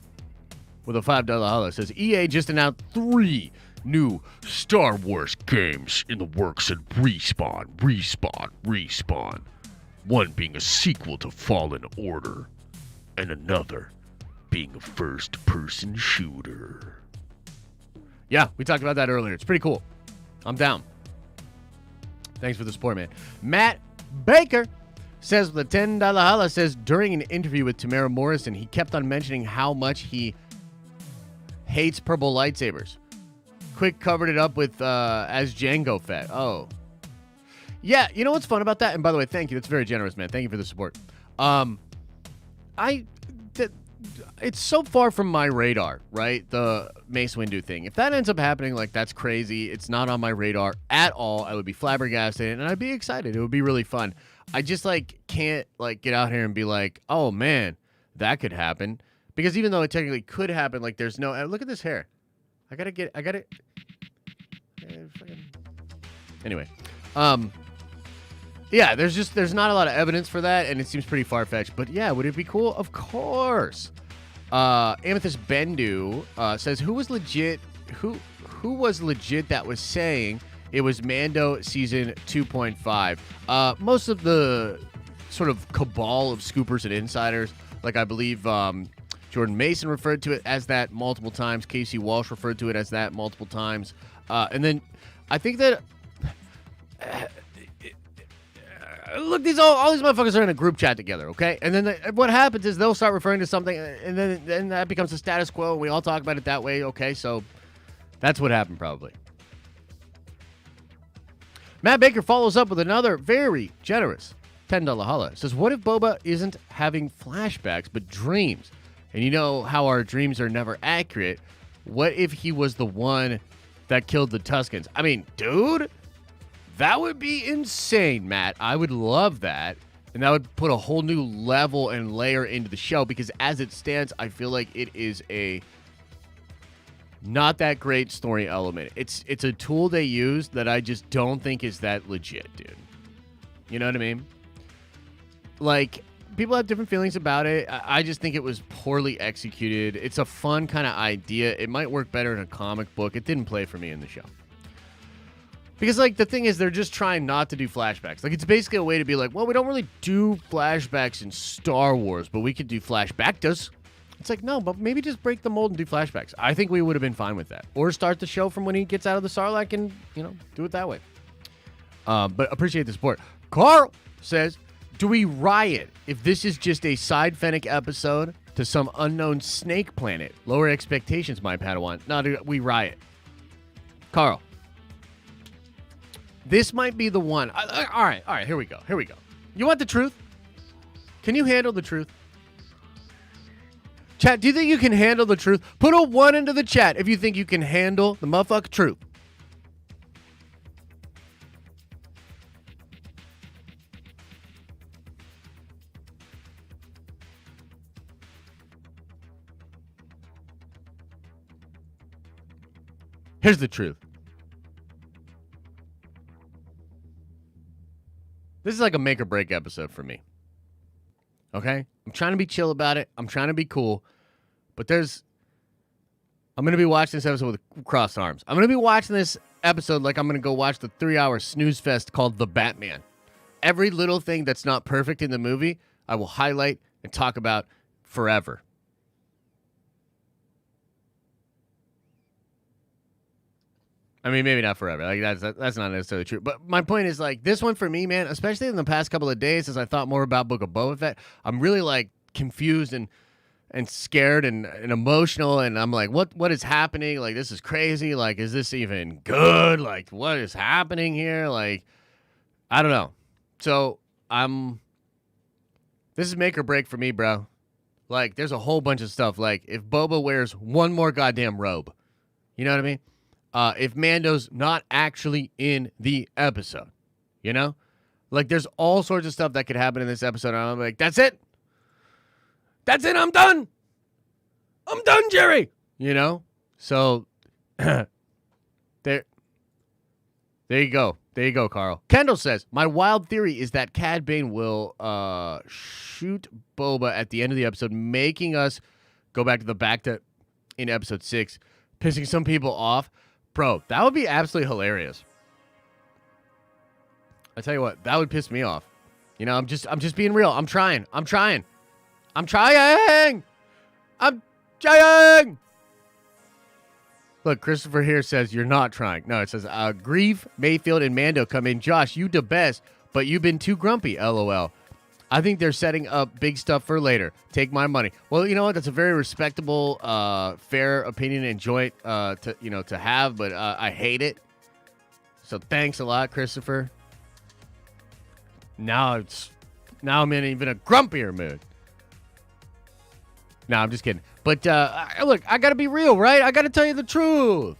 with a $5 holla says, EA just announced 3 new Star Wars games in the works at Respawn. One being a sequel to Fallen Order, and another being a first-person shooter. Yeah, we talked about that earlier. It's pretty cool. I'm down. Thanks for the support, man. Matt Baker says with a $10 holla, says during an interview with Tamara Morrison, he kept on mentioning how much he hates purple lightsabers. Quick covered it up with as Jango Fett. Oh. Yeah, you know what's fun about that? And by the way, thank you. That's very generous, man. Thank you for the support. It's so far from my radar, right? The Mace Windu thing. If that ends up happening, like, that's crazy. It's not on my radar at all. I would be flabbergasted, and I'd be excited. It would be really fun. I just, like, can't, like, get out here and be like, oh, man, that could happen. Because even though it technically could happen, like, there's no... Look at this hair. I gotta... Anyway. Yeah, there's not a lot of evidence for that, and it seems pretty far-fetched. But yeah, would it be cool? Of course. Amethyst Bendu says, who was legit that was saying it was Mando season 2.5? Most of the sort of cabal of scoopers and insiders, like I believe Jordan Mason referred to it as that multiple times. Casey Walsh referred to it as that multiple times. And then I think that... Look, all these motherfuckers are in a group chat together, okay? And then what happens is they'll start referring to something, and then that becomes the status quo, and we all talk about it that way, okay? So that's what happened, probably. Matt Baker follows up with another very generous $10 holla. Says, what if Boba isn't having flashbacks, but dreams? And you know how our dreams are never accurate. What if he was the one that killed the Tuskens? I mean, dude... That would be insane, Matt. I would love that. And that would put a whole new level and layer into the show because as it stands, I feel like it is a not that great story element. It's a tool they use that I just don't think is that legit, dude. You know what I mean? Like, people have different feelings about it. I just think it was poorly executed. It's a fun kind of idea. It might work better in a comic book. It didn't play for me in the show. Because, like, the thing is, they're just trying not to do flashbacks. Like, it's basically a way to be like, well, we don't really do flashbacks in Star Wars, but we could do flashbacks. It's like, no, but maybe just break the mold and do flashbacks. I think we would have been fine with that. Or start the show from when he gets out of the Sarlacc and, you know, do it that way. But appreciate the support. Carl says, do we riot if this is just a side Fennec episode to some unknown snake planet? Lower expectations, my Padawan. No, dude, we riot. Carl. This might be the one. All right, here we go. You want the truth? Can you handle the truth? Chat, do you think you can handle the truth? Put a 1 into the chat if you think you can handle the motherfucking truth. Here's the truth. This is like a make or break episode for me. Okay? I'm trying to be chill about it. I'm trying to be cool. But I'm going to be watching this episode with crossed arms. I'm going to be watching this episode like I'm going to go watch the 3-hour snooze fest called The Batman. Every little thing that's not perfect in the movie, I will highlight and talk about forever. I mean, maybe not forever. Like that's not necessarily true. But my point is, like, this one for me, man, especially in the past couple of days, as I thought more about Book of Boba Fett, I'm really like confused and scared and emotional, and I'm like, what is happening? Like, this is crazy. Like, is this even good? Like, what is happening here? Like, I don't know. So this is make or break for me, bro. Like, there's a whole bunch of stuff. Like, if Boba wears one more goddamn robe, you know what I mean? If Mando's not actually in the episode, you know? Like, there's all sorts of stuff that could happen in this episode, and I'm like, that's it. That's it. I'm done. I'm done, Jerry. You know? So, there you go. There you go, Carl. Kendall says, my wild theory is that Cad Bane will shoot Boba at the end of the episode, making us go back to the Bacta in episode 6, pissing some people off. Bro, that would be absolutely hilarious. I tell you what, that would piss me off. You know, I'm just being real. I'm trying. Look, Christopher here says you're not trying. No, it says Grieve, Mayfield, and Mando come in. Josh, you the best, but you've been too grumpy, LOL. I think they're setting up big stuff for later. Take my money. Well, you know what? That's a very respectable, fair opinion and joint to have, but I hate it. So thanks a lot, Christopher. Now I'm in even a grumpier mood. No, I'm just kidding. But look, I gotta be real, right? I gotta tell you the truth.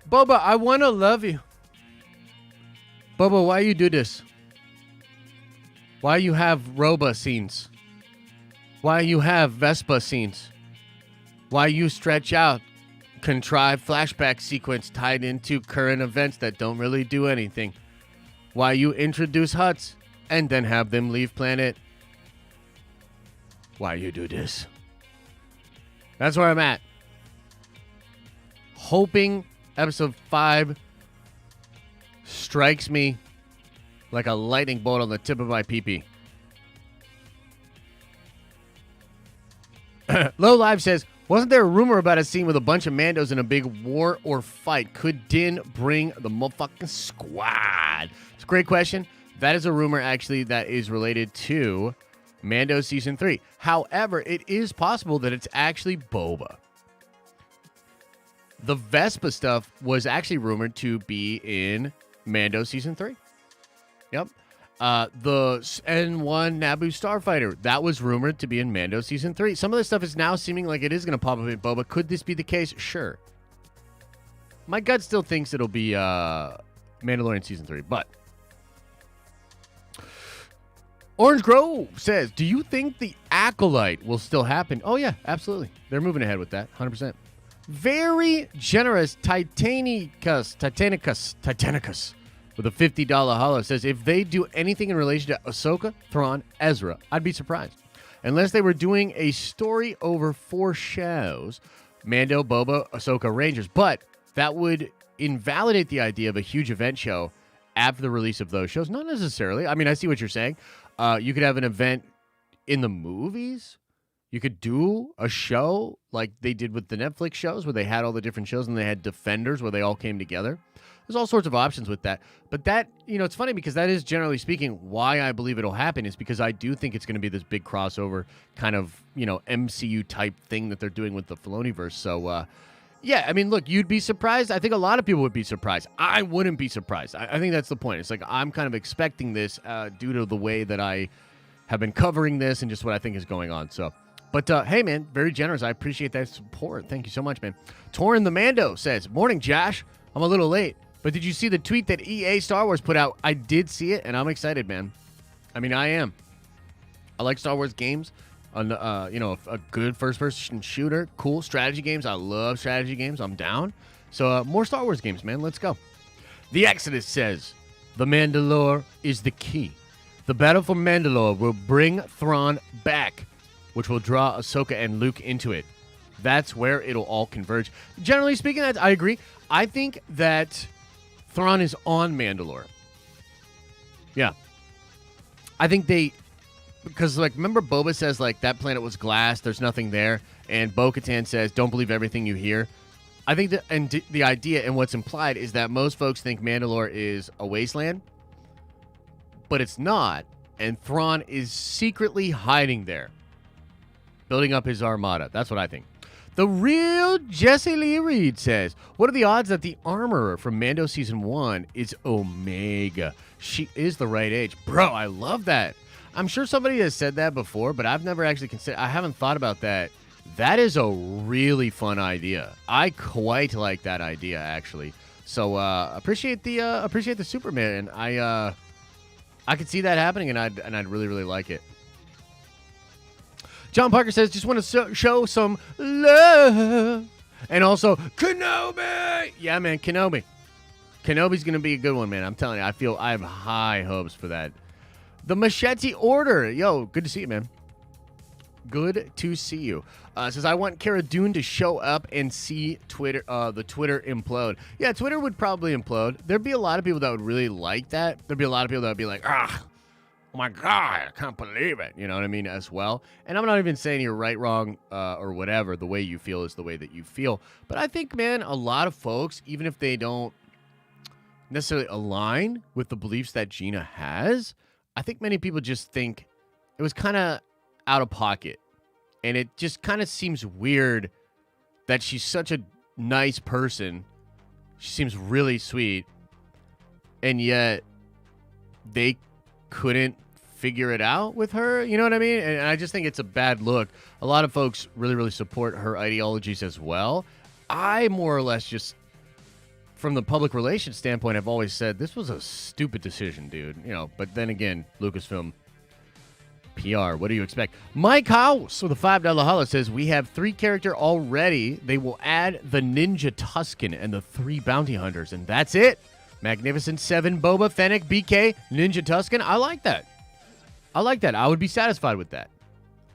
Boba, I wanna love you. Boba, why you do this? Why you have Roba scenes? Why you have Vespa scenes? Why you stretch out contrived flashback sequence tied into current events that don't really do anything? Why you introduce Hutts and then have them leave planet? Why you do this? That's where I'm at. Hoping episode 5 strikes me like a lightning bolt on the tip of my pee-pee. Low Live says, wasn't there a rumor about a scene with a bunch of Mandos in a big war or fight? Could Din bring the motherfucking squad? It's a great question. That is a rumor, actually, that is related to Mando Season 3. However, it is possible that it's actually Boba. The Vespa stuff was actually rumored to be in Mando Season 3. Yep. The N1 Naboo Starfighter, that was rumored to be in Mando Season 3. Some of this stuff is now seeming like it is going to pop up in Boba. Could this be the case? Sure. My gut still thinks it'll be Mandalorian Season 3, but Orange Grove says, do you think the Acolyte will still happen? Oh, yeah, absolutely. They're moving ahead with that, 100%. Very generous Titanicus with a $50 holo says, if they do anything in relation to Ahsoka, Thrawn, Ezra, I'd be surprised. Unless they were doing a story over 4 shows, Mando, Boba, Ahsoka, Rangers. But that would invalidate the idea of a huge event show after the release of those shows. Not necessarily. I mean, I see what you're saying. You could have an event in the movies. You could do a show like they did with the Netflix shows where they had all the different shows and they had Defenders where they all came together. There's all sorts of options with that. But that, it's funny because that is, generally speaking, why I believe it'll happen is because I do think it's going to be this big crossover kind of, MCU type thing that they're doing with the Filoniverse. So, yeah, I mean, look, you'd be surprised. I think a lot of people would be surprised. I wouldn't be surprised. I think that's the point. It's like I'm kind of expecting this due to the way that I have been covering this and just what I think is going on. So, but hey, man, very generous. I appreciate that support. Thank you so much, man. Torin the Mando says, morning, Josh. I'm a little late, but did you see the tweet that EA Star Wars put out? I did see it, and I'm excited, man. I mean, I am. I like Star Wars games. A good first-person shooter, cool strategy games. I love strategy games. I'm down. So more Star Wars games, man. Let's go. The Exodus says, the Mandalore is the key. The battle for Mandalore will bring Thrawn back, which will draw Ahsoka and Luke into it. That's where it'll all converge. Generally speaking, I agree. I think that Thrawn is on Mandalore. Yeah. I think because, remember Boba says, that planet was glass, there's nothing there, and Bo-Katan says, don't believe everything you hear. I think that, and the idea and what's implied is that most folks think Mandalore is a wasteland, but it's not. And Thrawn is secretly hiding there, building up his armada. That's what I think. The real Jesse Lee Reed says, what are the odds that the armorer from Mando Season 1 is Omega? She is the right age. Bro, I love that. I'm sure somebody has said that before, but I've never actually considered. I haven't thought about that. That is a really fun idea. I quite like that idea, actually. So appreciate the Superman. I could see that happening, and I'd really, really like it. John Parker says, just want to show some love. And also, Kenobi! Yeah, man, Kenobi. Kenobi's going to be a good one, man. I'm telling you, I have high hopes for that. The Machete Order. Yo, good to see you, man. Good to see you. Says, I want Cara Dune to show up and see Twitter, the Twitter implode. Yeah, Twitter would probably implode. There'd be a lot of people that would really like that. There'd be a lot of people that would be like, oh my God, I can't believe it. You know what I mean? As well. And I'm not even saying you're right, wrong, or whatever. The way you feel is the way that you feel. But I think, man, a lot of folks, even if they don't necessarily align with the beliefs that Gina has, I think many people just think it was kind of out of pocket. And it just kind of seems weird that she's such a nice person. She seems really sweet. And yet they couldn't figure it out with her. You know what I mean? And I just think it's a bad look. A lot of folks really, really support her ideologies as well. I more or less just, from the public relations standpoint, I've always said this was a stupid decision, dude. You know, but then again, Lucasfilm PR, what do you expect? Mike House with a $5 holla says, we have 3 character already. They will add the Ninja Tusken and the 3 bounty hunters, and that's it. Magnificent 7, Boba, Fennec, BK, Ninja Tusken. I like that. I like that. I would be satisfied with that.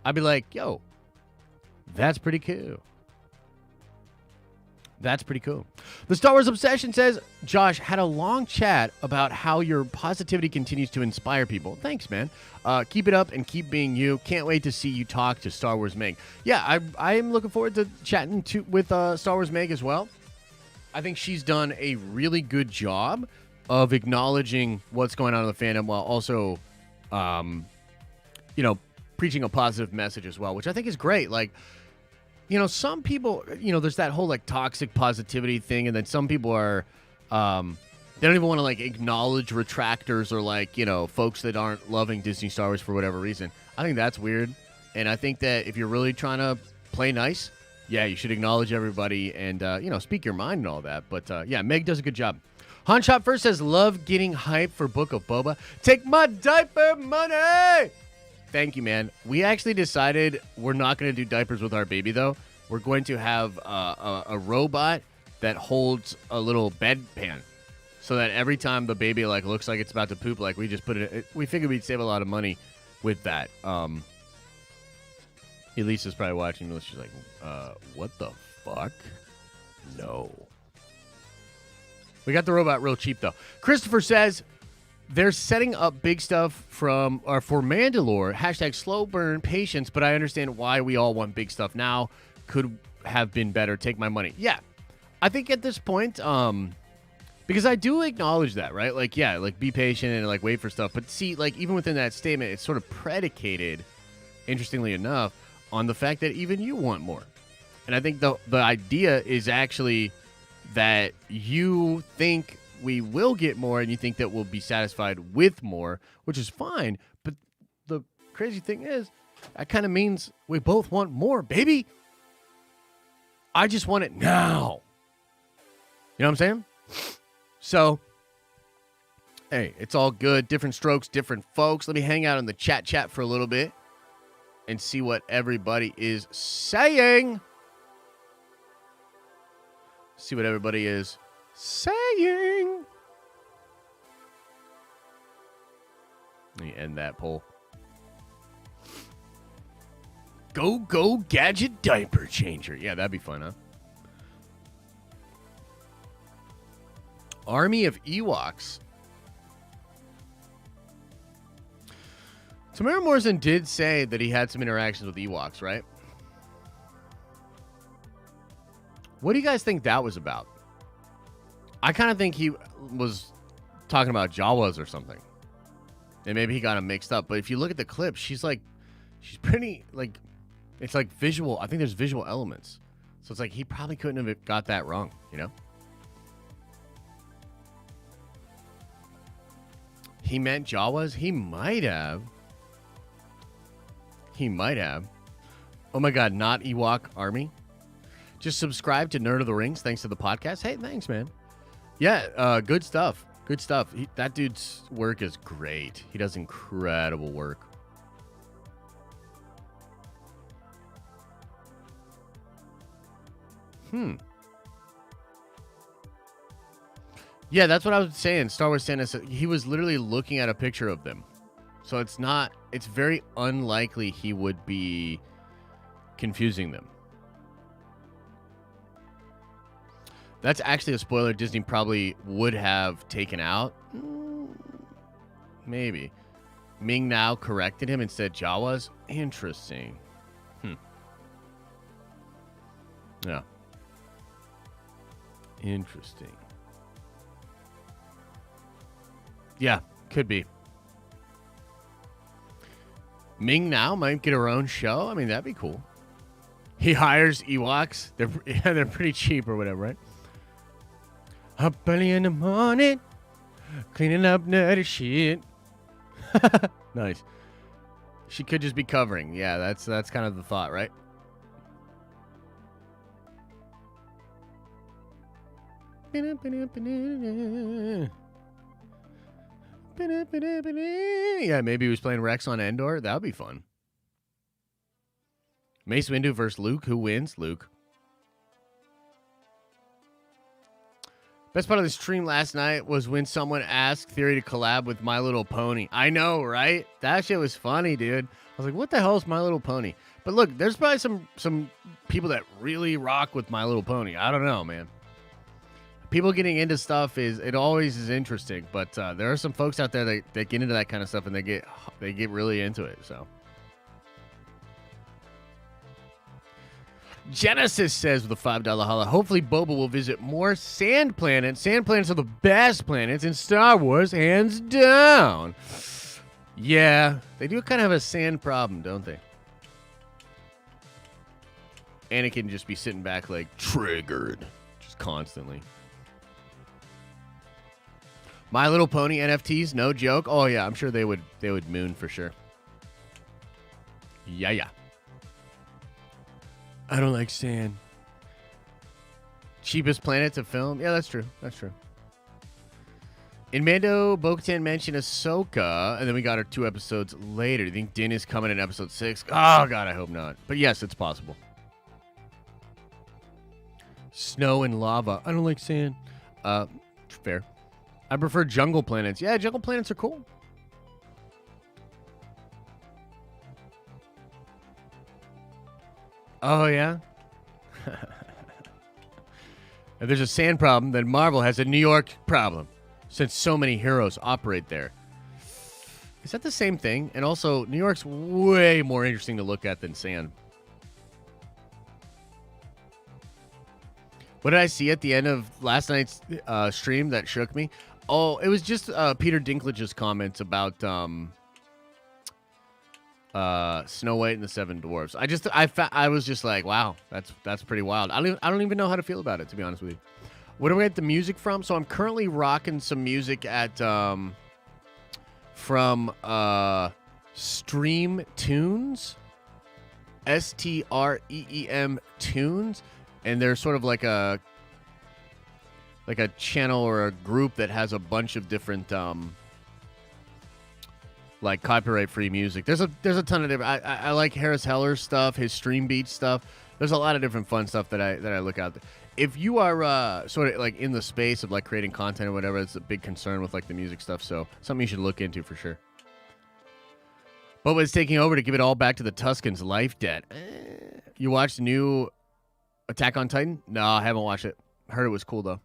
I'd be like, yo, that's pretty cool. That's pretty cool. The Star Wars Obsession says, Josh, had a long chat about how your positivity continues to inspire people. Thanks, man. Keep it up and keep being you. Can't wait to see you talk to Star Wars Meg. Yeah, I am looking forward to chatting with Star Wars Meg as well. I think she's done a really good job of acknowledging what's going on in the fandom while also, preaching a positive message as well, which I think is great. Like, you know, some people, you know, there's that whole like toxic positivity thing, and then some people are, they don't even want to like acknowledge retractors or like, you know, folks that aren't loving Disney Star Wars for whatever reason. I think that's weird, and I think that if you're really trying to play nice, yeah, you should acknowledge everybody and, speak your mind and all that. But, yeah, Meg does a good job. Han Shop First says, love getting hype for Book of Boba. Take my diaper money! Thank you, man. We actually decided we're not going to do diapers with our baby, though. We're going to have a robot that holds a little bedpan so that every time the baby, like, looks like it's about to poop, like, we just put it... We figured we'd save a lot of money with that. Elisa's probably watching this. She's like, what the fuck? No. We got the robot real cheap, though. Christopher says, they're setting up big stuff for Mandalore. Hashtag slow burn patience, but I understand why we all want big stuff now. Could have been better. Take my money. Yeah. I think at this point, because I do acknowledge that, right? Like, yeah, like be patient and like wait for stuff. But see, like even within that statement, it's sort of predicated, interestingly enough, on the fact that even you want more. And I think the idea is actually that you think we will get more and you think that we'll be satisfied with more, which is fine. But the crazy thing is, that kind of means we both want more, baby. I just want it now. You know what I'm saying? So, hey, it's all good. Different strokes, different folks. Let me hang out in the chat for a little bit and see what everybody is saying. See what everybody is saying. Let me end that poll. Go gadget diaper changer. Yeah, that'd be fun, huh? Army of Ewoks. Tamara Morrison did say that he had some interactions with Ewoks, right? What do you guys think that was about? I kind of think he was talking about Jawas or something. And maybe he got them mixed up. But if you look at the clip, she's pretty, like, it's like visual. I think there's visual elements. So it's like he probably couldn't have got that wrong, you know? He meant Jawas? He might have. He might have. Oh my God, not Ewok Army. Just subscribe to Nerd of the Rings. Thanks to the podcast. Hey, thanks, man. Yeah, good stuff. Good stuff. That dude's work is great. He does incredible work. Yeah, that's what I was saying. Star Wars Santa said he was literally looking at a picture of them. So it's very unlikely he would be confusing them. That's actually a spoiler Disney probably would have taken out. Maybe. Ming now corrected him and said Jawas. Interesting. Yeah. Interesting. Yeah, could be. Ming now might get her own show. I mean, that'd be cool. He hires Ewoks. They're pretty cheap or whatever, right? Up early in the morning, cleaning up dirty shit. Nice. She could just be covering. Yeah, that's kind of the thought, right? Yeah, maybe he was playing Rex on Endor. That would be fun. Mace Windu versus Luke. Who wins? Luke. Best part of the stream last night was when someone asked Theory to collab with My Little Pony. I know, right? That shit was funny, dude. I was like, what the hell is My Little Pony? But look, there's probably some people that really rock with My Little Pony. I don't know, man. People getting into stuff it always is interesting, but there are some folks out there that get into that kind of stuff and they get really into it. So Genesis says with a $5 holla, hopefully Boba will visit more sand planets. Sand planets are the best planets in Star Wars, hands down. Yeah, they do kind of have a sand problem, don't they? Anakin just be sitting back like triggered, just constantly. My Little Pony NFTs, no joke. Oh yeah, I'm sure they would moon for sure. Yeah. I don't like sand. Cheapest planet to film? Yeah, that's true. That's true. In Mando, Bo-Katan mentioned Ahsoka, and then we got her 2 episodes later. Do you think Din is coming in episode 6? Oh, God, I hope not. But yes, it's possible. Snow and lava. I don't like sand. Fair. I prefer jungle planets. Yeah, jungle planets are cool. Oh, yeah? If there's a sand problem, then Marvel has a New York problem, since so many heroes operate there. Is that the same thing? And also, New York's way more interesting to look at than sand. What did I see at the end of last night's stream that shook me? Oh, it was just Peter Dinklage's comments about Snow White and the Seven Dwarfs. I was just like, wow, that's pretty wild. I don't even know how to feel about it, to be honest with you. Where do we get the music from? So I'm currently rocking some music at from Stream Tunes, STREEM Tunes, and they're sort of like a channel or a group that has a bunch of different like copyright-free music. There's a ton of different. I like Harris Heller's stuff, his Stream Beat stuff. There's a lot of different fun stuff that I look at. If you are sort of like in the space of like creating content or whatever, it's a big concern with like the music stuff. So something you should look into for sure. Boba is taking over to give it all back to the Tuskens' life debt. You watched the new Attack on Titan? No, I haven't watched it. Heard it was cool though.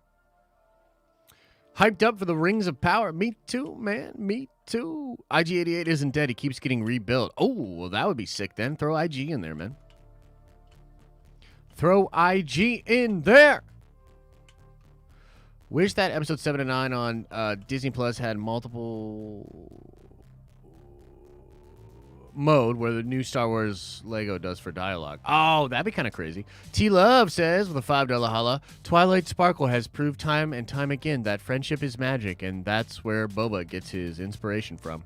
Hyped up for the Rings of Power. Me too, man. Me too. IG-88 isn't dead. He keeps getting rebuilt. Oh, well, that would be sick then. Throw IG in there, man. Throw IG in there. Wish that episode 7 and 9 on Disney Plus had multiple mode where the new Star Wars Lego does for dialogue. Oh, that'd be kind of crazy. T-Love says with a $5 holla, Twilight Sparkle has proved time and time again that friendship is magic, and that's where Boba gets his inspiration from.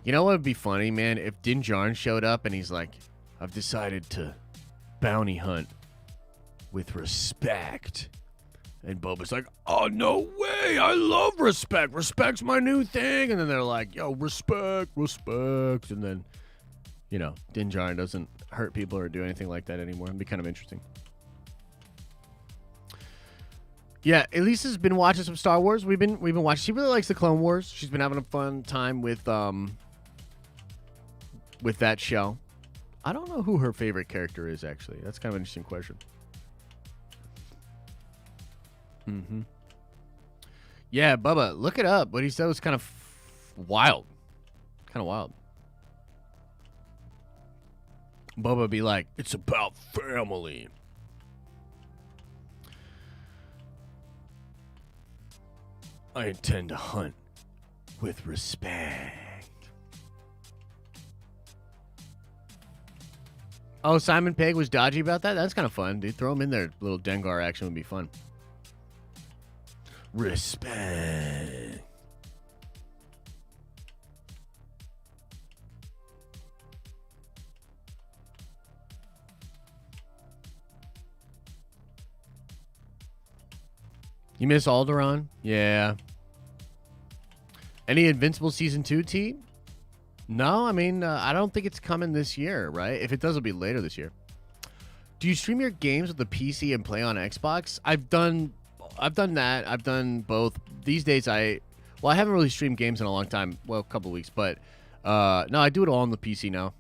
You know what would be funny, man? If Din Djarin showed up and he's like, I've decided to bounty hunt with respect. And Boba's like, oh, no way. I love respect. Respect's my new thing. And then they're like, yo, respect. And then, you know, Din Djarin doesn't hurt people or do anything like that anymore. It'd be kind of interesting. Yeah, Elisa's been watching some Star Wars. We've been watching. She really likes the Clone Wars. She's been having a fun time with that show. I don't know who her favorite character is, actually. That's kind of an interesting question. Mm-hmm. Yeah, Bubba, look it up. What he said was kind of wild. Kind of wild. Bubba be like, it's about family. I intend to hunt with respect. Oh, Simon Pegg was dodgy about that? That's kind of fun, dude. Throw him in there. A little Dengar action would be fun. Respect. You miss Alderaan? Yeah. Any Invincible Season 2 team? No, I mean, I don't think it's coming this year, right? If it does, it'll be later this year. Do you stream your games with the PC and play on Xbox? I've done that. I've done both. These days, I haven't really streamed games in a long time. Well, a couple of weeks, but no, I do it all on the PC now.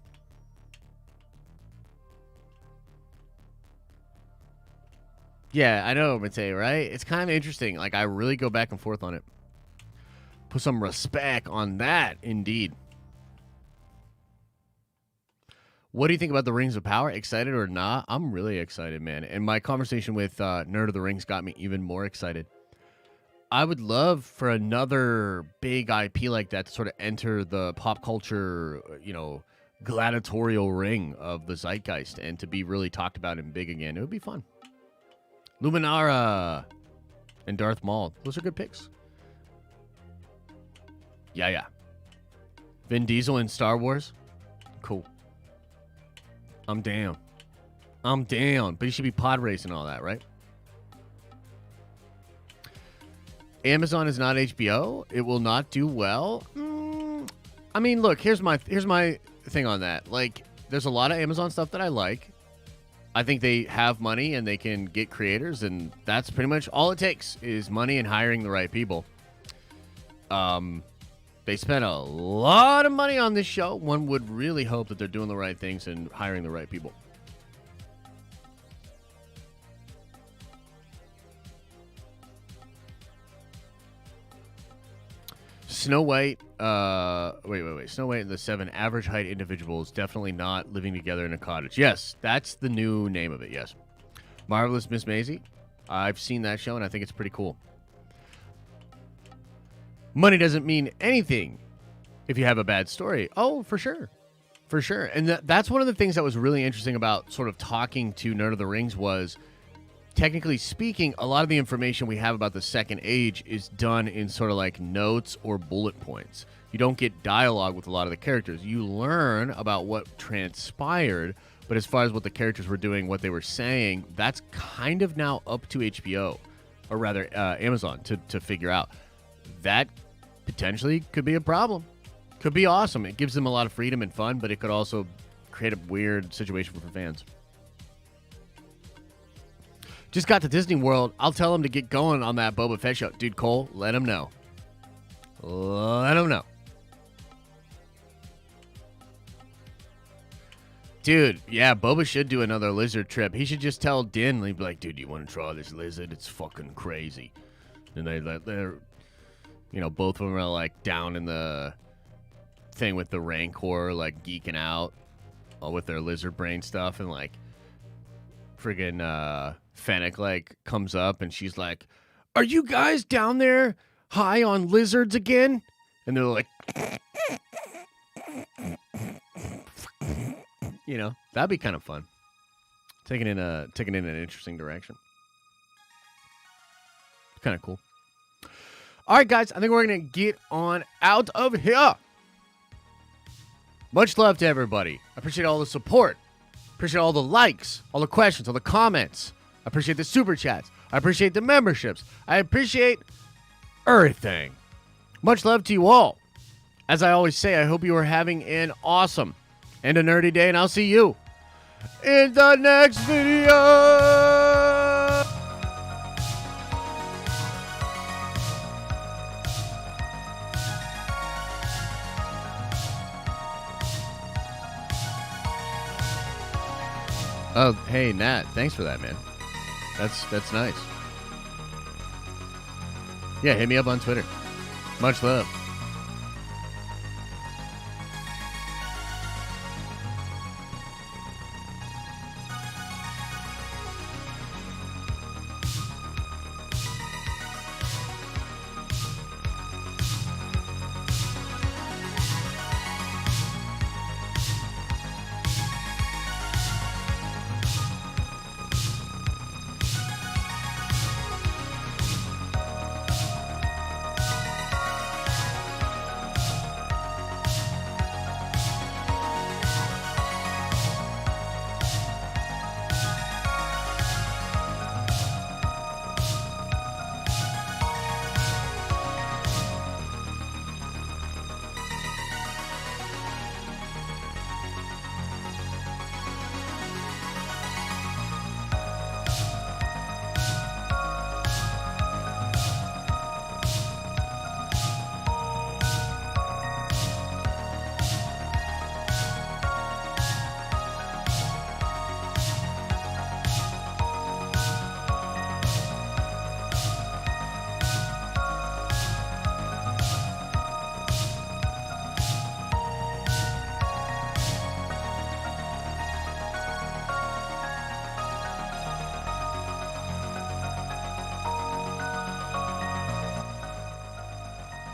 Yeah, I know, Matei, right? It's kind of interesting. Like, I really go back and forth on it. Put some respect on that, indeed. What do you think about the Rings of Power? Excited or not? I'm really excited, man. And my conversation with Nerd of the Rings got me even more excited. I would love for another big IP like that to sort of enter the pop culture, you know, gladiatorial ring of the zeitgeist and to be really talked about and big again. It would be fun. Luminara and Darth Maul. Those are good picks. Yeah. Vin Diesel in Star Wars? Cool. I'm down. But he should be pod racing and all that, right? Amazon is not HBO. It will not do well. I mean, look, here's my thing on that. Like, there's a lot of Amazon stuff that I like. I think they have money and they can get creators, and that's pretty much all it takes is money and hiring the right people. They spent a lot of money on this show. One would really hope that they're doing the right things and hiring the right people. Snow White, wait. Snow White and the 7 average height individuals definitely not living together in a cottage. Yes, that's the new name of it, yes. Marvelous Miss Maisie. I've seen that show, and I think it's pretty cool. Money doesn't mean anything if you have a bad story. Oh, for sure. For sure. And that's one of the things that was really interesting about sort of talking to Nerd of the Rings was, technically speaking, a lot of the information we have about the Second Age is done in sort of like notes or bullet points. You don't get dialogue with a lot of the characters. You learn about what transpired, but as far as what the characters were doing, what they were saying, that's kind of now up to HBO, or rather Amazon, to figure out. That potentially could be a problem. Could be awesome. It gives them a lot of freedom and fun, but it could also create a weird situation for fans. Just got to Disney World. I'll tell them to get going on that Boba Fett show. Dude, Cole, let him know. Let him know. Dude, yeah, Boba should do another lizard trip. He should just tell Din, he'd be like, dude, you want to try this lizard? It's fucking crazy. And they're, you know, both of them are like down in the thing with the Rancor, like geeking out with their lizard brain stuff, and like friggin' Fennec like comes up and she's like, "Are you guys down there high on lizards again?" And they're like, you know, that'd be kind of fun. Taking in an interesting direction. Kind of cool. All right, guys, I think we're going to get on out of here. Much love to everybody. I appreciate all the support. Appreciate all the likes, all the questions, all the comments. I appreciate the super chats. I appreciate the memberships. I appreciate everything. Much love to you all. As I always say, I hope you are having an awesome and a nerdy day, and I'll see you in the next video. Oh, hey, Nat. Thanks for that, man. That's nice. Yeah, hit me up on Twitter. Much love.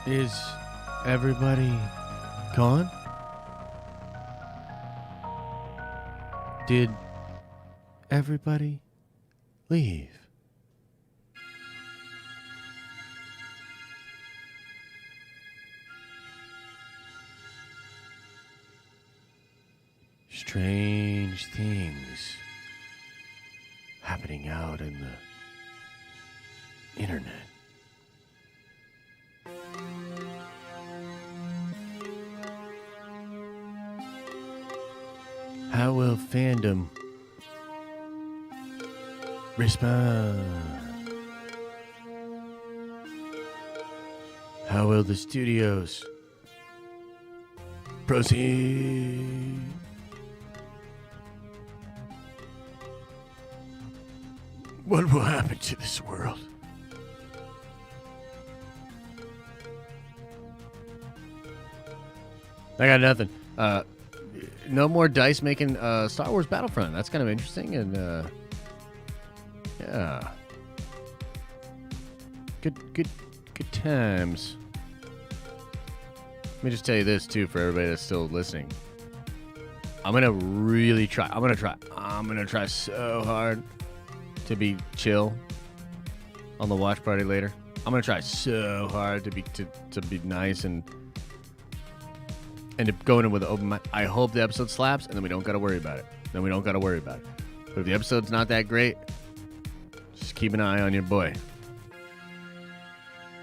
Is everybody gone? Did everybody leave? Strange things happening out in the internet. How will fandom respond? How will the studios proceed? What will happen to this world? I got nothing. No more dice making Star Wars Battlefront. That's kind of interesting, and yeah, good times. Let me just tell you this too, for everybody that's still listening. I'm gonna really try. I'm gonna try so hard to be chill on the watch party later. I'm gonna try so hard to be nice and to go in with an open mind. I hope the episode slaps, and then we don't got to worry about it. But if the episode's not that great, just keep an eye on your boy.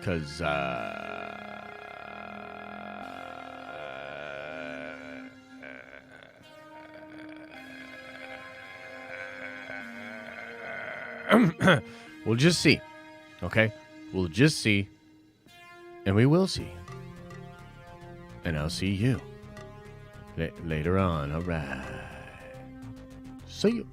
Because, we'll just see. Okay? We'll just see. And we will see. And I'll see you later on. All right. See you.